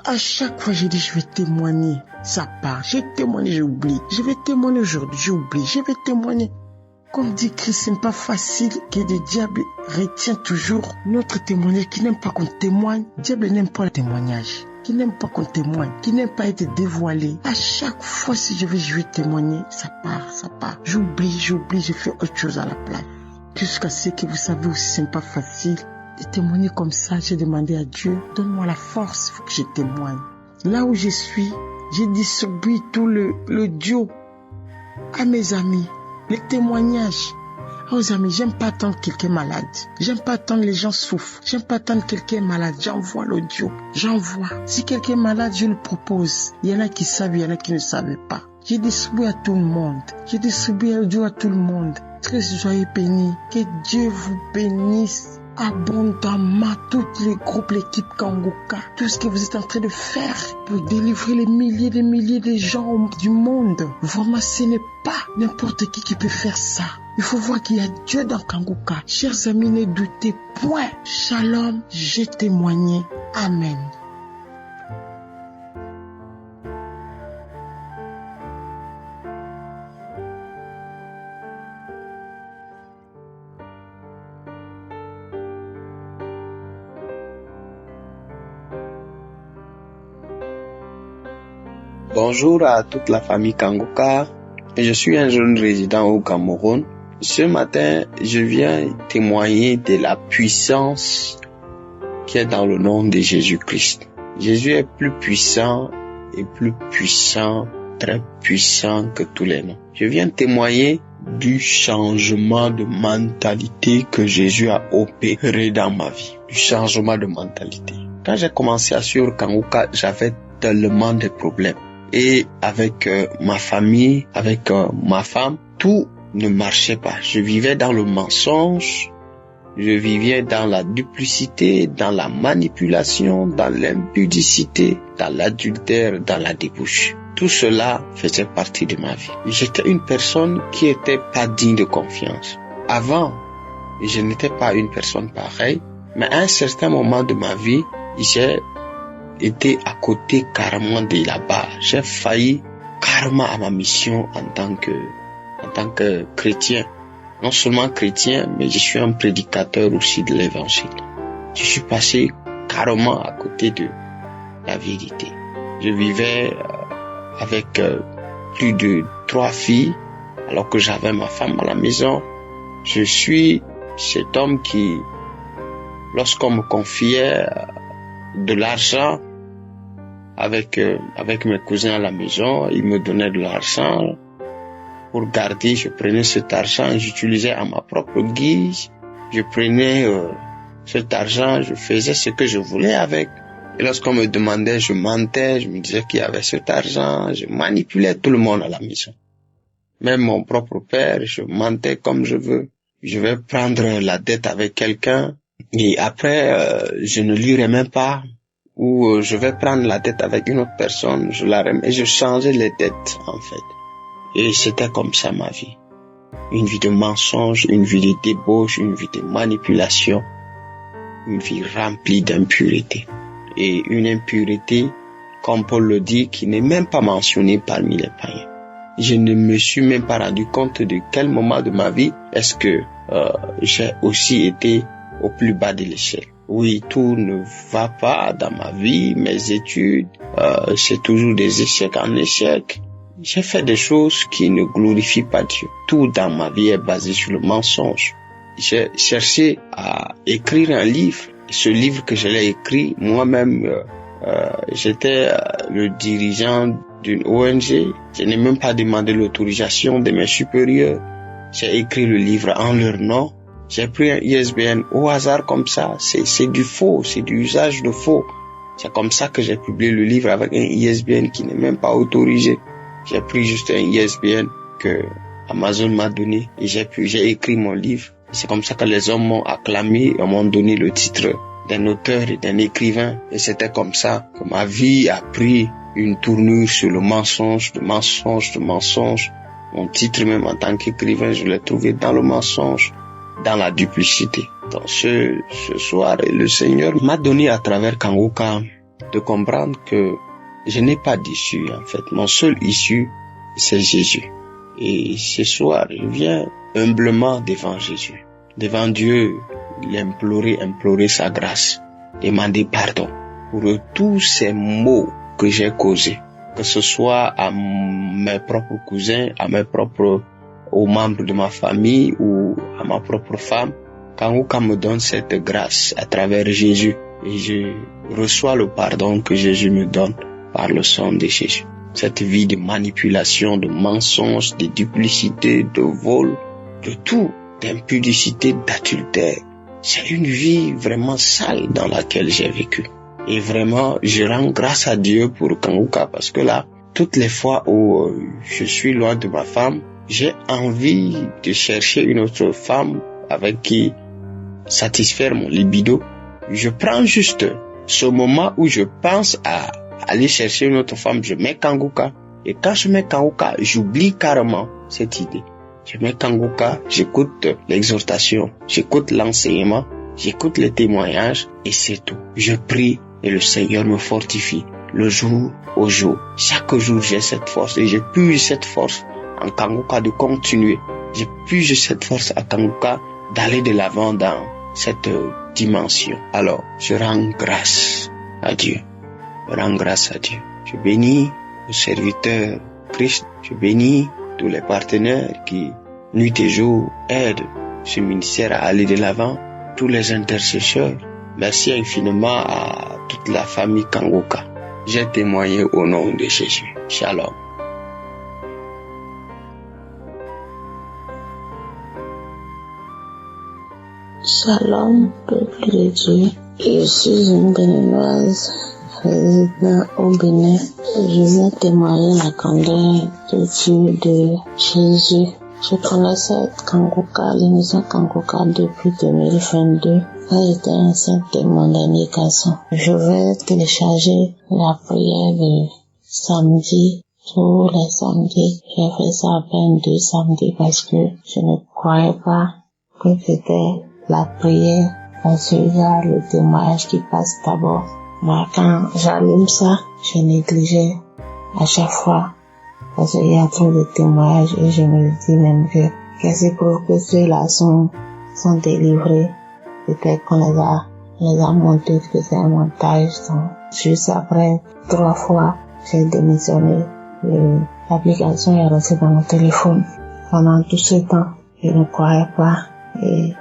À chaque fois, j'ai dit, je vais témoigner. Ça part. J'ai témoigné, j'oublie. Je vais témoigner aujourd'hui, j'oublie. Je vais témoigner. Comme dit Christ, ce n'est pas facile que le diable retienne toujours notre témoignage, qui n'aime pas qu'on témoigne. Le diable n'aime pas le témoignage, qui n'aime pas qu'on témoigne, qui n'aime pas être dévoilé. À chaque fois, si je vais témoigner, ça part. J'oublie, je fais autre chose à la place. Jusqu'à ce que vous savez aussi, ce n'est pas facile de témoigner comme ça. J'ai demandé à Dieu, donne-moi la force, il faut que je témoigne. Là où je suis, j'ai distribué tout l'audio à mes amis. Les témoignages. Aux amis, j'aime pas attendre quelqu'un malade. J'aime pas attendre les gens souffrent. J'aime pas attendre quelqu'un malade. J'envoie l'audio. Si quelqu'un est malade, je le propose. Il y en a qui savent, il y en a qui ne savent pas. J'ai distribué à tout le monde. J'ai distribué l'audio à tout le monde. Que soyez bénis. Que Dieu vous bénisse abondamment. Tous les groupes, l'équipe Kanguka. Tout ce que vous êtes en train de faire pour délivrer les milliers de gens du monde. Vraiment, ce n'est pas n'importe qui peut faire ça. Il faut voir qu'il y a Dieu dans Kanguka. Chers amis, ne doutez point. Shalom, j'ai témoigné. Amen. Bonjour à toute la famille Kanguka. Je suis un jeune résident au Cameroun. Ce matin, je viens témoigner de la puissance qui est dans le nom de Jésus-Christ. Jésus est plus puissant et plus puissant, très puissant que tous les noms. Je viens témoigner du changement de mentalité que Jésus a opéré dans ma vie. Du changement de mentalité. Quand j'ai commencé à suivre Kanguka, j'avais tellement de problèmes. Et avec ma famille, avec ma femme, tout ne marchait pas. Je vivais dans le mensonge, je vivais dans la duplicité, dans la manipulation, dans l'impudicité, dans l'adultère, dans la débauche. Tout cela faisait partie de ma vie. J'étais une personne qui était pas digne de confiance. Avant, je n'étais pas une personne pareille, mais à un certain moment de ma vie, j'ai été à côté carrément de là-bas. J'ai failli carrément à ma mission en tant que chrétien. Non seulement chrétien, mais je suis un prédicateur aussi de l'évangile. Je suis passé carrément à côté de la vérité. Je vivais avec plus de 3 filles, alors que j'avais ma femme à la maison. Je suis cet homme qui, lorsqu'on me confiait de l'argent avec mes cousins à la maison, ils me donnaient de l'argent pour garder. Je prenais cet argent et j'utilisais à ma propre guise. Je prenais cet argent, je faisais ce que je voulais avec. Et lorsqu'on me demandait, je mentais, je me disais qu'il y avait cet argent, je manipulais tout le monde à la maison. Même mon propre père, je mentais comme je veux. Je vais prendre la dette avec quelqu'un et après je ne lui remets pas. Ou je vais prendre la dette avec une autre personne, je la remets et je changeais les dettes en fait. Et c'était comme ça ma vie. Une vie de mensonge, une vie de débauche, une vie de manipulation, une vie remplie d'impureté. Et une impureté, comme Paul le dit, qui n'est même pas mentionnée parmi les païens. Je ne me suis même pas rendu compte de quel moment de ma vie est-ce que j'ai aussi été au plus bas de l'échelle. Oui, tout ne va pas dans ma vie, mes études, c'est toujours des échecs en échecs. J'ai fait des choses qui ne glorifient pas Dieu. Tout dans ma vie est basé sur le mensonge. J'ai cherché à écrire un livre. Ce livre que je l'ai écrit, moi-même, j'étais le dirigeant d'une ONG. Je n'ai même pas demandé l'autorisation de mes supérieurs. J'ai écrit le livre en leur nom. J'ai pris un ISBN au hasard comme ça. C'est du faux, c'est du usage de faux. C'est comme ça que j'ai publié le livre avec un ISBN qui n'est même pas autorisé. J'ai pris juste un ISBN que Amazon m'a donné et j'ai écrit mon livre. C'est comme ça que les hommes m'ont acclamé et m'ont donné le titre d'un auteur et d'un écrivain. Et c'était comme ça que ma vie a pris une tournure sur le mensonge, de mensonge, de mensonge. Mon titre même en tant qu'écrivain, je l'ai trouvé dans le mensonge, dans la duplicité. Donc ce soir, le Seigneur m'a donné à travers Kanguka de comprendre que je n'ai pas d'issue en fait. Mon seul issue, c'est Jésus. Et ce soir, je viens humblement devant Jésus, devant Dieu, implorer sa grâce, demander pardon pour tous ces maux que j'ai causés, que ce soit à mes propres cousins, aux membres de ma famille ou à ma propre femme. Kanguka me donne cette grâce à travers Jésus et je reçois le pardon que Jésus me donne par le sang de Jésus. Cette vie de manipulation, de mensonges, de duplicité, de vol, de tout, d'impudicité, d'adultère. C'est une vie vraiment sale dans laquelle j'ai vécu. Et vraiment, je rends grâce à Dieu pour Kanguka parce que là, toutes les fois où je suis loin de ma femme, j'ai envie de chercher une autre femme avec qui satisfaire mon libido. Je prends juste ce moment où je pense à aller chercher une autre femme, je mets Kanguka. Et quand je mets Kanguka, j'oublie carrément cette idée. Je mets Kanguka, j'écoute l'exhortation, j'écoute l'enseignement, j'écoute les témoignages et c'est tout. Je prie et le Seigneur me fortifie le jour au jour. Chaque jour, j'ai cette force et je puise cette force en Kanguka de continuer. Je puise cette force à Kanguka d'aller de l'avant dans cette dimension. Alors, je rends grâce à Dieu. Je rends grâce à Dieu. Je bénis le serviteur Christ. Je bénis tous les partenaires qui, nuit et jour, aident ce ministère à aller de l'avant. Tous les intercesseurs. Merci infiniment à toute la famille Kanguka. J'ai témoigné au nom de Jésus. Shalom. Shalom, peuple de Dieu. Je suis une béninoise résidant au Bénin. Je viens témoigner la grandeur de Dieu, de Jésus. Je connaissais Kanguka, l'émission Kanguka depuis 2022. J'étais enceinte de mon dernier garçon. Je vais télécharger la prière de samedi, tous les samedis. J'ai fait ça 22 samedis parce que je ne croyais pas que c'était la prière, parce qu'il y a le témoignage qui passe d'abord. Moi, quand j'allume ça, je négligeais à chaque fois, parce qu'il y a trop de témoignages et je me dis même que c'est pour que ceux-là sont délivrés. Peut-être qu'on les a montés, que c'est un montage. Donc, juste après 3 fois, j'ai démissionné. L'application est restée dans mon téléphone. Pendant tout ce temps, je ne croyais pas et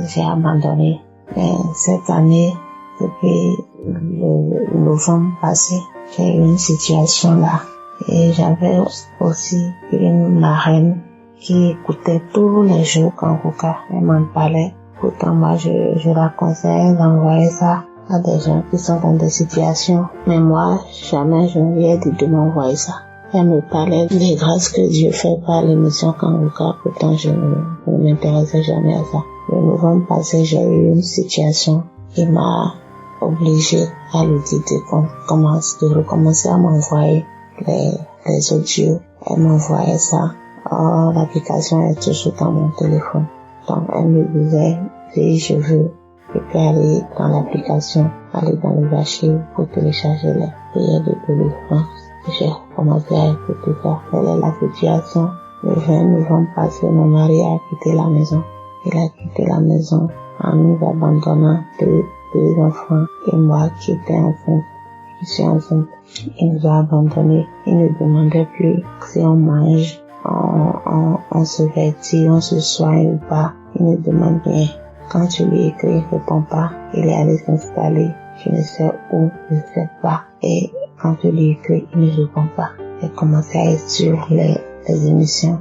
j'ai abandonné. Mais cette année, depuis le novembre passé, j'ai eu une situation là. Et j'avais aussi une marraine qui écoutait tous les jours Kanguka. Elle m'en parlait. Pourtant, moi, je la conseille d'envoyer ça à des gens qui sont dans des situations. Mais moi, jamais je ne lui ai dit de m'envoyer ça. Elle me parlait des grâces que Dieu fait par l'émission Kanguka. Pourtant, je ne m'intéressais jamais à ça. Le novembre passé, j'ai eu une situation qui m'a obligée à lui dire de recommencer à m'envoyer les audios. Elle m'envoyait ça. Oh, l'application est toujours dans mon téléphone. Donc, elle me disait, si je peux aller dans l'application, aller dans les archives pour télécharger les prières de délivrance. J'ai commencé à écouter ça. Quelle est la situation? Le 20 novembre passé, mon mari a quitté la maison. Il a quitté la maison en nous abandonnant deux enfants et moi qui étais enceinte. Je suis enceinte. Il nous a abandonnés. Il ne demandait plus si on mange, on se vêtit, on se soigne ou pas. Il ne demande rien. Quand tu lui écris, il ne répond pas. Il est allé s'installer. Je ne sais où, je ne sais pas. Et quand je lui écris, il ne répond pas. J'ai commencé à être sur les émissions.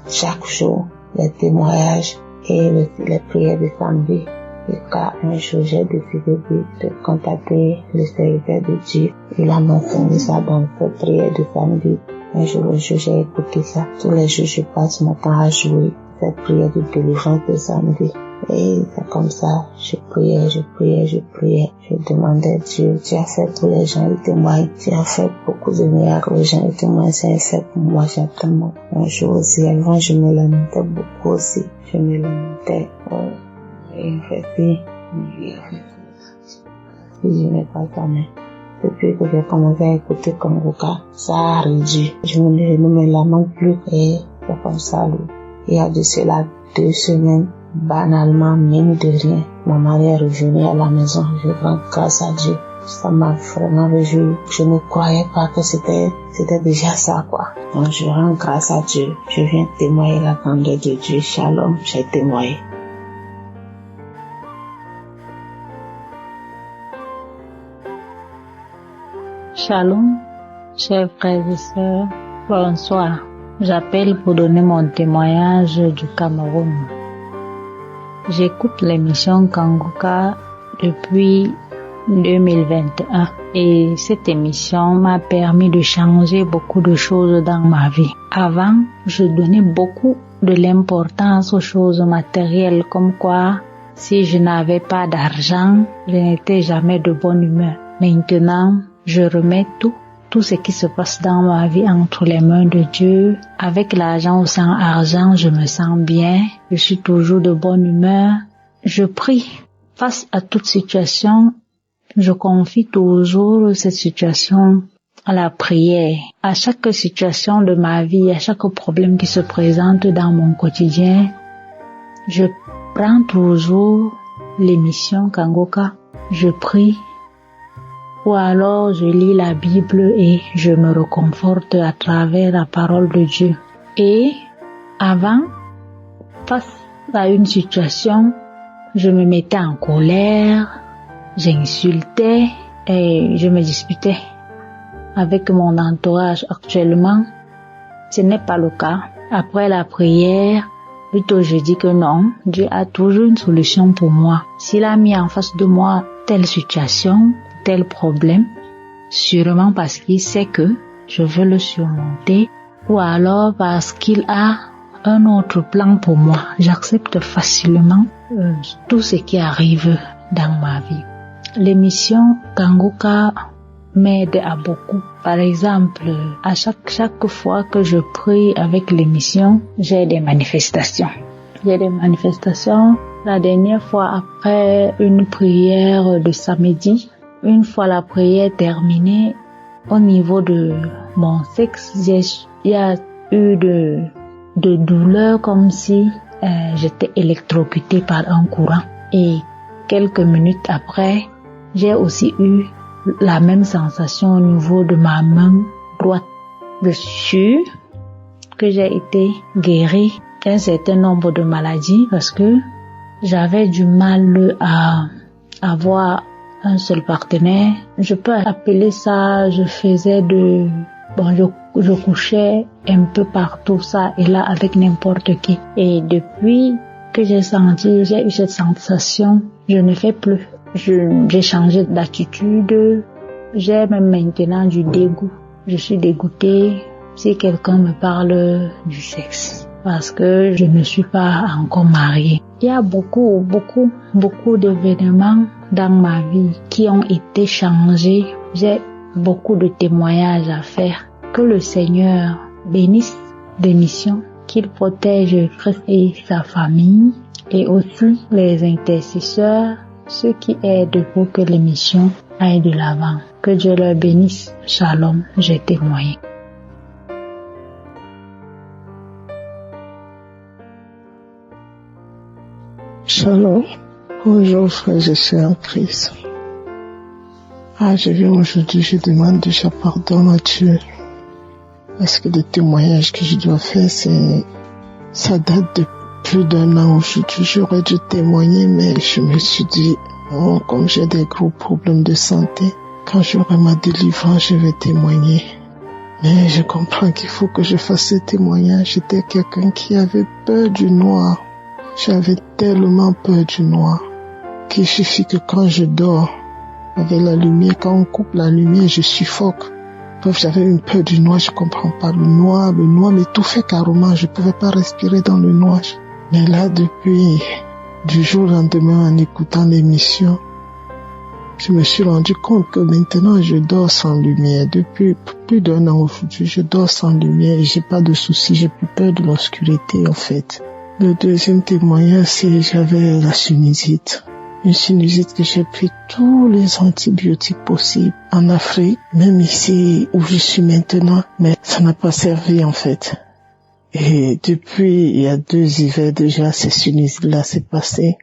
Chaque jour, les témoignages et les prières de samedi. Jusqu'à un jour, j'ai décidé de contacter le serviteur de Dieu. Il a mentionné ça dans cette prière de samedi. Un jour, j'ai écouté ça. Tous les jours, je passe mon temps à jouer cette prière de délivrance de samedi. Et c'est comme ça, je priais. Je demandais Dieu, tu as fait tous les gens, ils témoignent. Tu as fait beaucoup de miracles, les gens, ils témoignent, c'est fait pour moi, j'ai tellement. Un jour aussi, avant, je me lamentais beaucoup aussi. Je me lamentais. Et en fait, si je n'ai pas ta main. Depuis que j'ai commencé à écouter Kanguka, ça a réduit. Je ne me lamente plus et c'est comme ça. Il y a de cela 2 semaines, banalement, mine de rien, mon mari est revenu à la maison. Je rends grâce à Dieu. Ça m'a vraiment réjoui. Je ne croyais pas que c'était déjà ça, quoi. Donc je rends grâce à Dieu. Je viens témoigner la grandeur de Dieu. Shalom, j'ai témoigné. Shalom, chers frères et sœurs, bonsoir. J'appelle pour donner mon témoignage du Cameroun. J'écoute l'émission Kanguka depuis 2021 et cette émission m'a permis de changer beaucoup de choses dans ma vie. Avant, je donnais beaucoup de l'importance aux choses matérielles, comme quoi si je n'avais pas d'argent, je n'étais jamais de bonne humeur. Maintenant, je remets tout tout ce qui se passe dans ma vie entre les mains de Dieu. Avec l'argent ou sans argent, je me sens bien. Je suis toujours de bonne humeur. Je prie. Face à toute situation, je confie toujours cette situation à la prière. À chaque situation de ma vie, à chaque problème qui se présente dans mon quotidien, je prends toujours l'émission Kangoka. Je prie. Ou alors je lis la Bible et je me réconforte à travers la parole de Dieu. Et avant, face à une situation, je me mettais en colère, j'insultais et je me disputais avec mon entourage. Actuellement, ce n'est pas le cas. Après la prière, plutôt je dis que non, Dieu a toujours une solution pour moi. S'il a mis en face de moi telle situation, tel problème, sûrement parce qu'il sait que je veux le surmonter ou alors parce qu'il a un autre plan pour moi. J'accepte facilement tout ce qui arrive dans ma vie. L'émission Kangoka m'aide à beaucoup. Par exemple, à chaque fois que je prie avec l'émission, j'ai des manifestations. La dernière fois, après une prière de samedi, une fois la prière terminée, au niveau de mon sexe, il y a eu de douleurs comme si j'étais électrocutée par un courant. Et quelques minutes après, j'ai aussi eu la même sensation au niveau de ma main droite. Je suis sûre que j'ai été guérie d'un certain nombre de maladies parce que j'avais du mal à avoir un seul partenaire. Je peux appeler ça, je couchais un peu partout, ça et là, avec n'importe qui. Et depuis que j'ai eu cette sensation, je ne fais plus. J'ai changé d'attitude. J'ai même maintenant du dégoût. Je suis dégoûtée si quelqu'un me parle du sexe parce que je ne suis pas encore mariée. Il y a beaucoup d'événements dans ma vie qui ont été changés. J'ai beaucoup de témoignages à faire. Que le Seigneur bénisse l'émission, qu'il protège Christ et sa famille et aussi les intercesseurs, ceux qui aident pour que l'émission aille de l'avant. Que Dieu leur bénisse. Shalom, j'ai témoigné. Shalom. Bonjour frère, je suis en Christ. Je viens aujourd'hui, je demande déjà pardon à Dieu. Parce que le témoignage que je dois faire, ça date de plus d'1 an aujourd'hui. J'aurais dû témoigner, mais je me suis dit, comme j'ai des gros problèmes de santé, quand j'aurai ma délivrance, je vais témoigner. Mais je comprends qu'il faut que je fasse ce témoignage. J'étais quelqu'un qui avait peur du noir. J'avais tellement peur du noir qu'il suffit que quand je dors avec la lumière, quand on coupe la lumière, je suffoque. Bref, j'avais une peur du noir, je comprends pas. Le noir m'étouffait carrément, je pouvais pas respirer dans le noir. Mais là, depuis du jour au lendemain, en écoutant l'émission, je me suis rendu compte que maintenant je dors sans lumière. Depuis plus d'1 an aujourd'hui, je dors sans lumière et j'ai pas de soucis, j'ai plus peur de l'obscurité en fait. Le deuxième témoignage, c'est j'avais la sinusite. Une sinusite que j'ai pris tous les antibiotiques possibles en Afrique, même ici où je suis maintenant, mais ça n'a pas servi en fait. Et depuis, il y a 2 hivers déjà, ces sinusites-là s'est passé.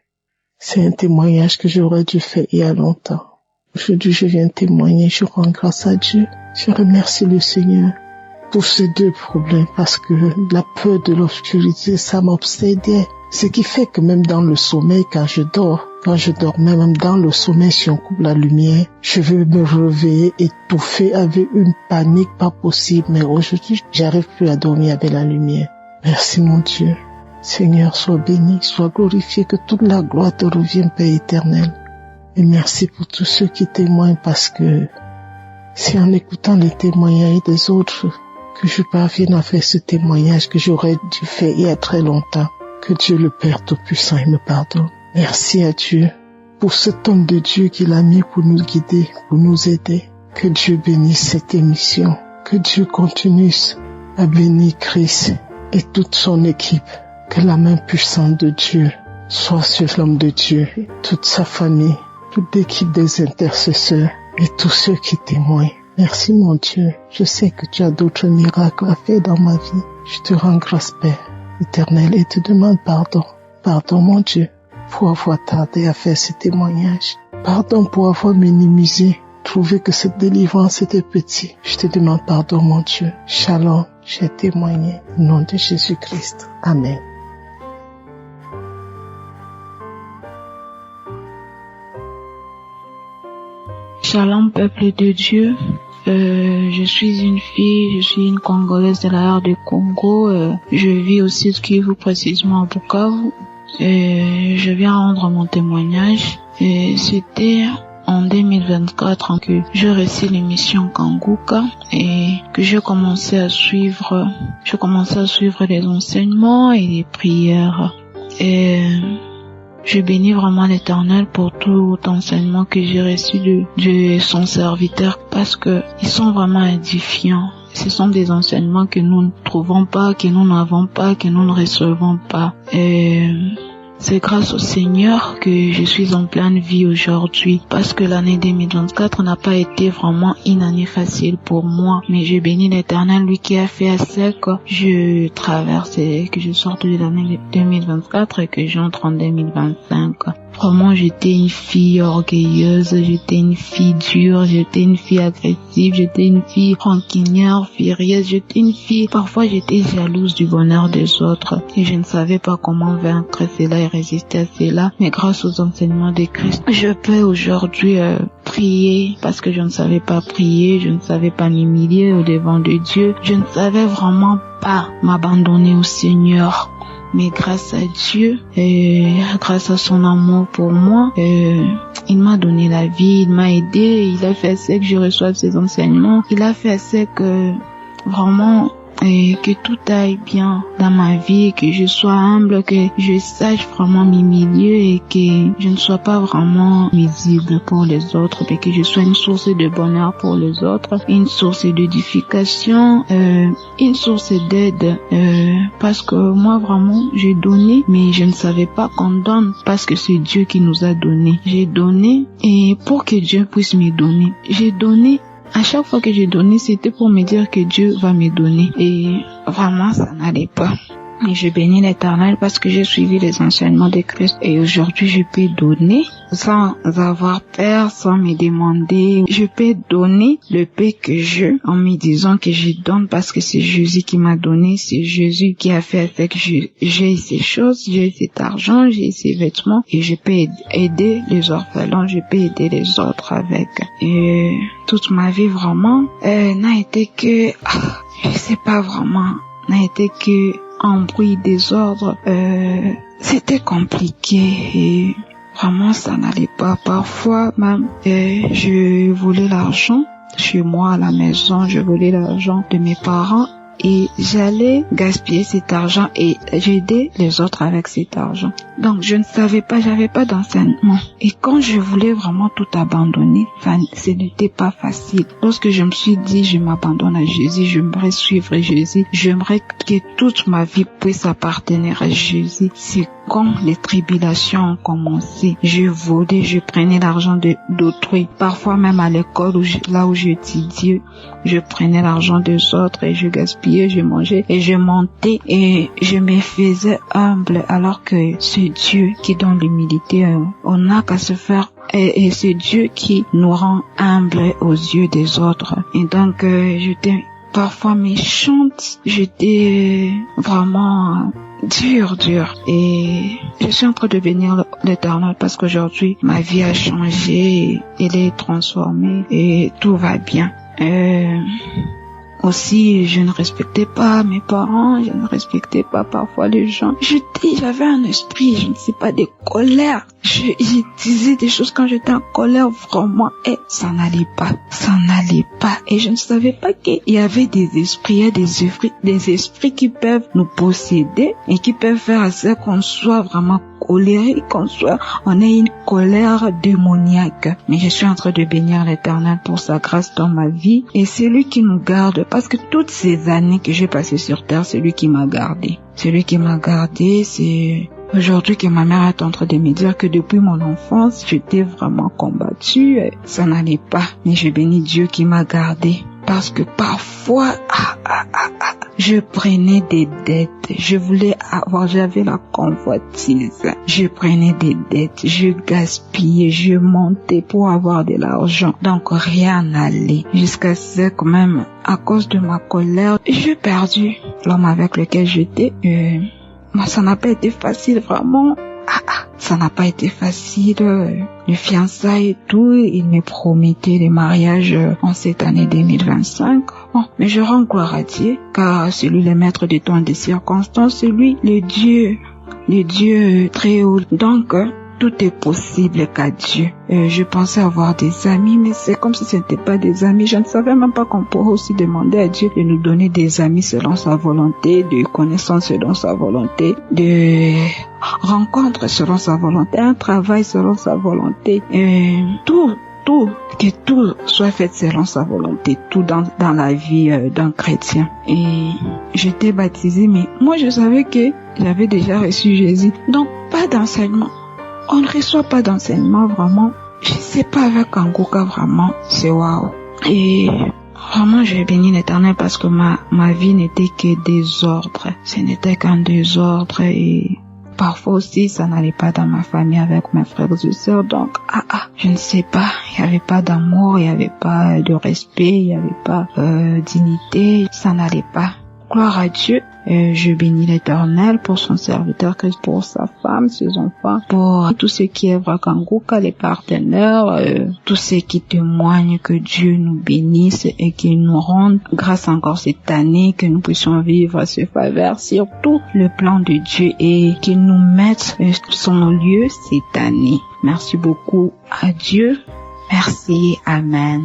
C'est un témoignage que j'aurais dû faire il y a longtemps. Aujourd'hui, je viens témoigner, je rends grâce à Dieu. Je remercie le Seigneur pour ces 2 problèmes parce que la peur de l'obscurité, ça m'obsédait. Ce qui fait que même dans le sommeil, quand je dors même dans le sommeil, si on coupe la lumière, je vais me réveiller étouffée avec une panique pas possible. Mais aujourd'hui, j'arrive plus à dormir avec la lumière. Merci mon Dieu. Seigneur, sois béni, sois glorifié, que toute la gloire te revienne, Père éternel. Et merci pour tous ceux qui témoignent parce que c'est en écoutant les témoignages des autres que je parvienne à faire ce témoignage que j'aurais dû faire il y a très longtemps. Que Dieu le Père Tout-Puissant me pardonne. Merci à Dieu pour cet homme de Dieu qu'il a mis pour nous guider, pour nous aider. Que Dieu bénisse cette émission. Que Dieu continue à bénir Christ et toute son équipe. Que la main puissante de Dieu soit sur l'homme de Dieu, toute sa famille, toute l'équipe des intercesseurs et tous ceux qui témoignent. Merci mon Dieu. Je sais que tu as d'autres miracles à faire dans ma vie. Je te rends grâce, Père éternel, et te demande pardon. Pardon mon Dieu pour avoir tardé à faire ce témoignage. Pardon pour avoir minimisé, trouvé que cette délivrance était petite. Je te demande pardon mon Dieu. Shalom, j'ai témoigné au nom de Jésus-Christ. Amen. Shalom peuple de Dieu. Je suis une fille, je suis une Congolaise de la du Congo. Je vis au Sud Kivu, précisément à Bukavu. Je viens rendre mon témoignage. C'était en 2024 que j'ai reçu l'émission Kanguka et que j'ai commencé à suivre les enseignements et les prières. Je bénis vraiment l'Éternel pour tout enseignement que j'ai reçu de son serviteur parce que ils sont vraiment édifiants. Ce sont des enseignements que nous ne trouvons pas, que nous n'avons pas, que nous ne recevons pas. C'est grâce au Seigneur que je suis en pleine vie aujourd'hui parce que l'année 2024 n'a pas été vraiment une année facile pour moi. Mais je bénis l'Éternel, lui qui a fait assez que je traverse et que je sorte de l'année 2024 et que j'entre en 2025. Vraiment, j'étais une fille orgueilleuse, j'étais une fille dure, j'étais une fille agressive, j'étais une fille rancunière, furieuse, j'étais une fille, parfois j'étais jalouse du bonheur des autres et je ne savais pas comment vaincre cela et résister à cela. Mais grâce aux enseignements de Christ, je peux aujourd'hui prier parce que je ne savais pas prier, je ne savais pas m'humilier au devant de Dieu, je ne savais vraiment pas m'abandonner au Seigneur. Mais grâce à Dieu et grâce à son amour pour moi, il m'a donné la vie, il m'a aidé, il a fait assez que je reçoive ses enseignements, il a fait assez que vraiment que tout aille bien dans ma vie, que je sois humble, que je sache vraiment m'humilier et que je ne sois pas vraiment visible pour les autres, mais que je sois une source de bonheur pour les autres, une source d'édification, une source d'aide, parce que moi vraiment j'ai donné, mais je ne savais pas qu'on donne parce que c'est Dieu qui nous a donné. J'ai donné et pour que Dieu puisse me donner, j'ai donné. À chaque fois que j'ai donné, c'était pour me dire que Dieu va me donner. Et vraiment, ça n'allait pas. Et je bénis l'Éternel parce que j'ai suivi les enseignements de Christ. Et aujourd'hui, je peux donner sans avoir peur, sans me demander. Je peux donner le peu que j'ai en me disant que je donne parce que c'est Jésus qui m'a donné. C'est Jésus qui a fait que j'ai ces choses, j'ai cet argent, j'ai ces vêtements. Et je peux aider les orphelins, je peux aider les autres avec. Et toute ma vie vraiment n'a été que, je sais pas vraiment, n'a été que embrouille, désordre. C'était compliqué et vraiment ça n'allait pas. Parfois même je voulais l'argent chez moi à la maison, je voulais l'argent de mes parents et j'allais gaspiller cet argent et j'aidais les autres avec cet argent. Donc je ne savais pas, j'avais pas d'enseignement. Et quand je voulais vraiment tout abandonner, ce n'était pas facile. Lorsque je me suis dit, je m'abandonne à Jésus, j'aimerais suivre Jésus, j'aimerais que toute ma vie puisse appartenir à Jésus. C'est quand les tribulations ont commencé. Je volais, je prenais l'argent d'autrui. Parfois même à l'école, là où j'étudiais, je prenais l'argent des autres et je gaspillais, je mangeais et je mentais et je me faisais humble alors que c'est Dieu qui donne l'humilité. On n'a qu'à se faire et c'est Dieu qui nous rend humbles aux yeux des autres. Et donc j'étais parfois méchante, j'étais vraiment dur et je suis en train de bénir l'Éternel parce qu'aujourd'hui ma vie a changé, elle est transformée et tout va bien. Aussi, je ne respectais pas mes parents, je ne respectais pas parfois les gens. J'avais un esprit, je ne sais pas, de colère. Je disais des choses quand j'étais en colère vraiment et ça n'allait pas. Et je ne savais pas qu'il y avait des esprits, des esprits qui peuvent nous posséder et qui peuvent faire à ce qu'on soit vraiment colérique, on ait une colère démoniaque. Mais je suis en train de bénir l'Éternel pour sa grâce dans ma vie. Et c'est lui qui nous garde. Parce que toutes ces années que j'ai passées sur terre, c'est lui qui m'a gardé. C'est lui qui m'a gardé, c'est aujourd'hui que ma mère est en train de me dire que depuis mon enfance, j'étais vraiment combattue. Ça n'allait pas. Mais je bénis Dieu qui m'a gardé. Parce que parfois, je prenais des dettes. Je voulais avoir, j'avais la convoitise. Je prenais des dettes. Je gaspillais, je montais pour avoir de l'argent. Donc rien n'allait. Jusqu'à ce que même, à cause de ma colère, j'ai perdu l'homme avec lequel j'étais. Moi, ça n'a pas été facile, vraiment. Ça n'a pas été facile. Le fiançailles et tout, il me promettait le mariage en cette année 2025. Bon, mais je rends gloire à Dieu, car c'est lui le maître des temps et des circonstances, c'est lui le Dieu très haut. Donc, tout est possible qu'à Dieu. Je pensais avoir des amis, mais c'est comme si ce n'était pas des amis. Je ne savais même pas qu'on pourrait aussi demander à Dieu de nous donner des amis selon sa volonté, de connaissances selon sa volonté, de rencontres selon sa volonté, un travail selon sa volonté. Que tout soit fait selon sa volonté, tout dans la vie d'un chrétien. Et j'étais baptisée, mais moi je savais que j'avais déjà reçu Jésus. Donc, pas d'enseignement. On ne reçoit pas d'enseignement vraiment. Je sais pas avec Kanguka vraiment. C'est waouh. Et vraiment, je bénis l'Éternel parce que ma vie n'était que désordre. Ce n'était qu'un désordre et parfois aussi, ça n'allait pas dans ma famille avec mes frères et sœurs. Donc, je ne sais pas. Il n'y avait pas d'amour, il n'y avait pas de respect, il n'y avait pas dignité. Ça n'allait pas. Gloire à Dieu. Je bénis l'Éternel pour son serviteur Christ, pour sa femme, ses enfants, pour tous ceux qui œuvrent à Kanguka, les partenaires, tous ceux qui témoignent que Dieu nous bénisse et qu'il nous rende grâce encore cette année, que nous puissions vivre ce faveur, surtout le plan de Dieu et qu'il nous mette son lieu cette année. Merci beaucoup à Dieu. Merci. Amen.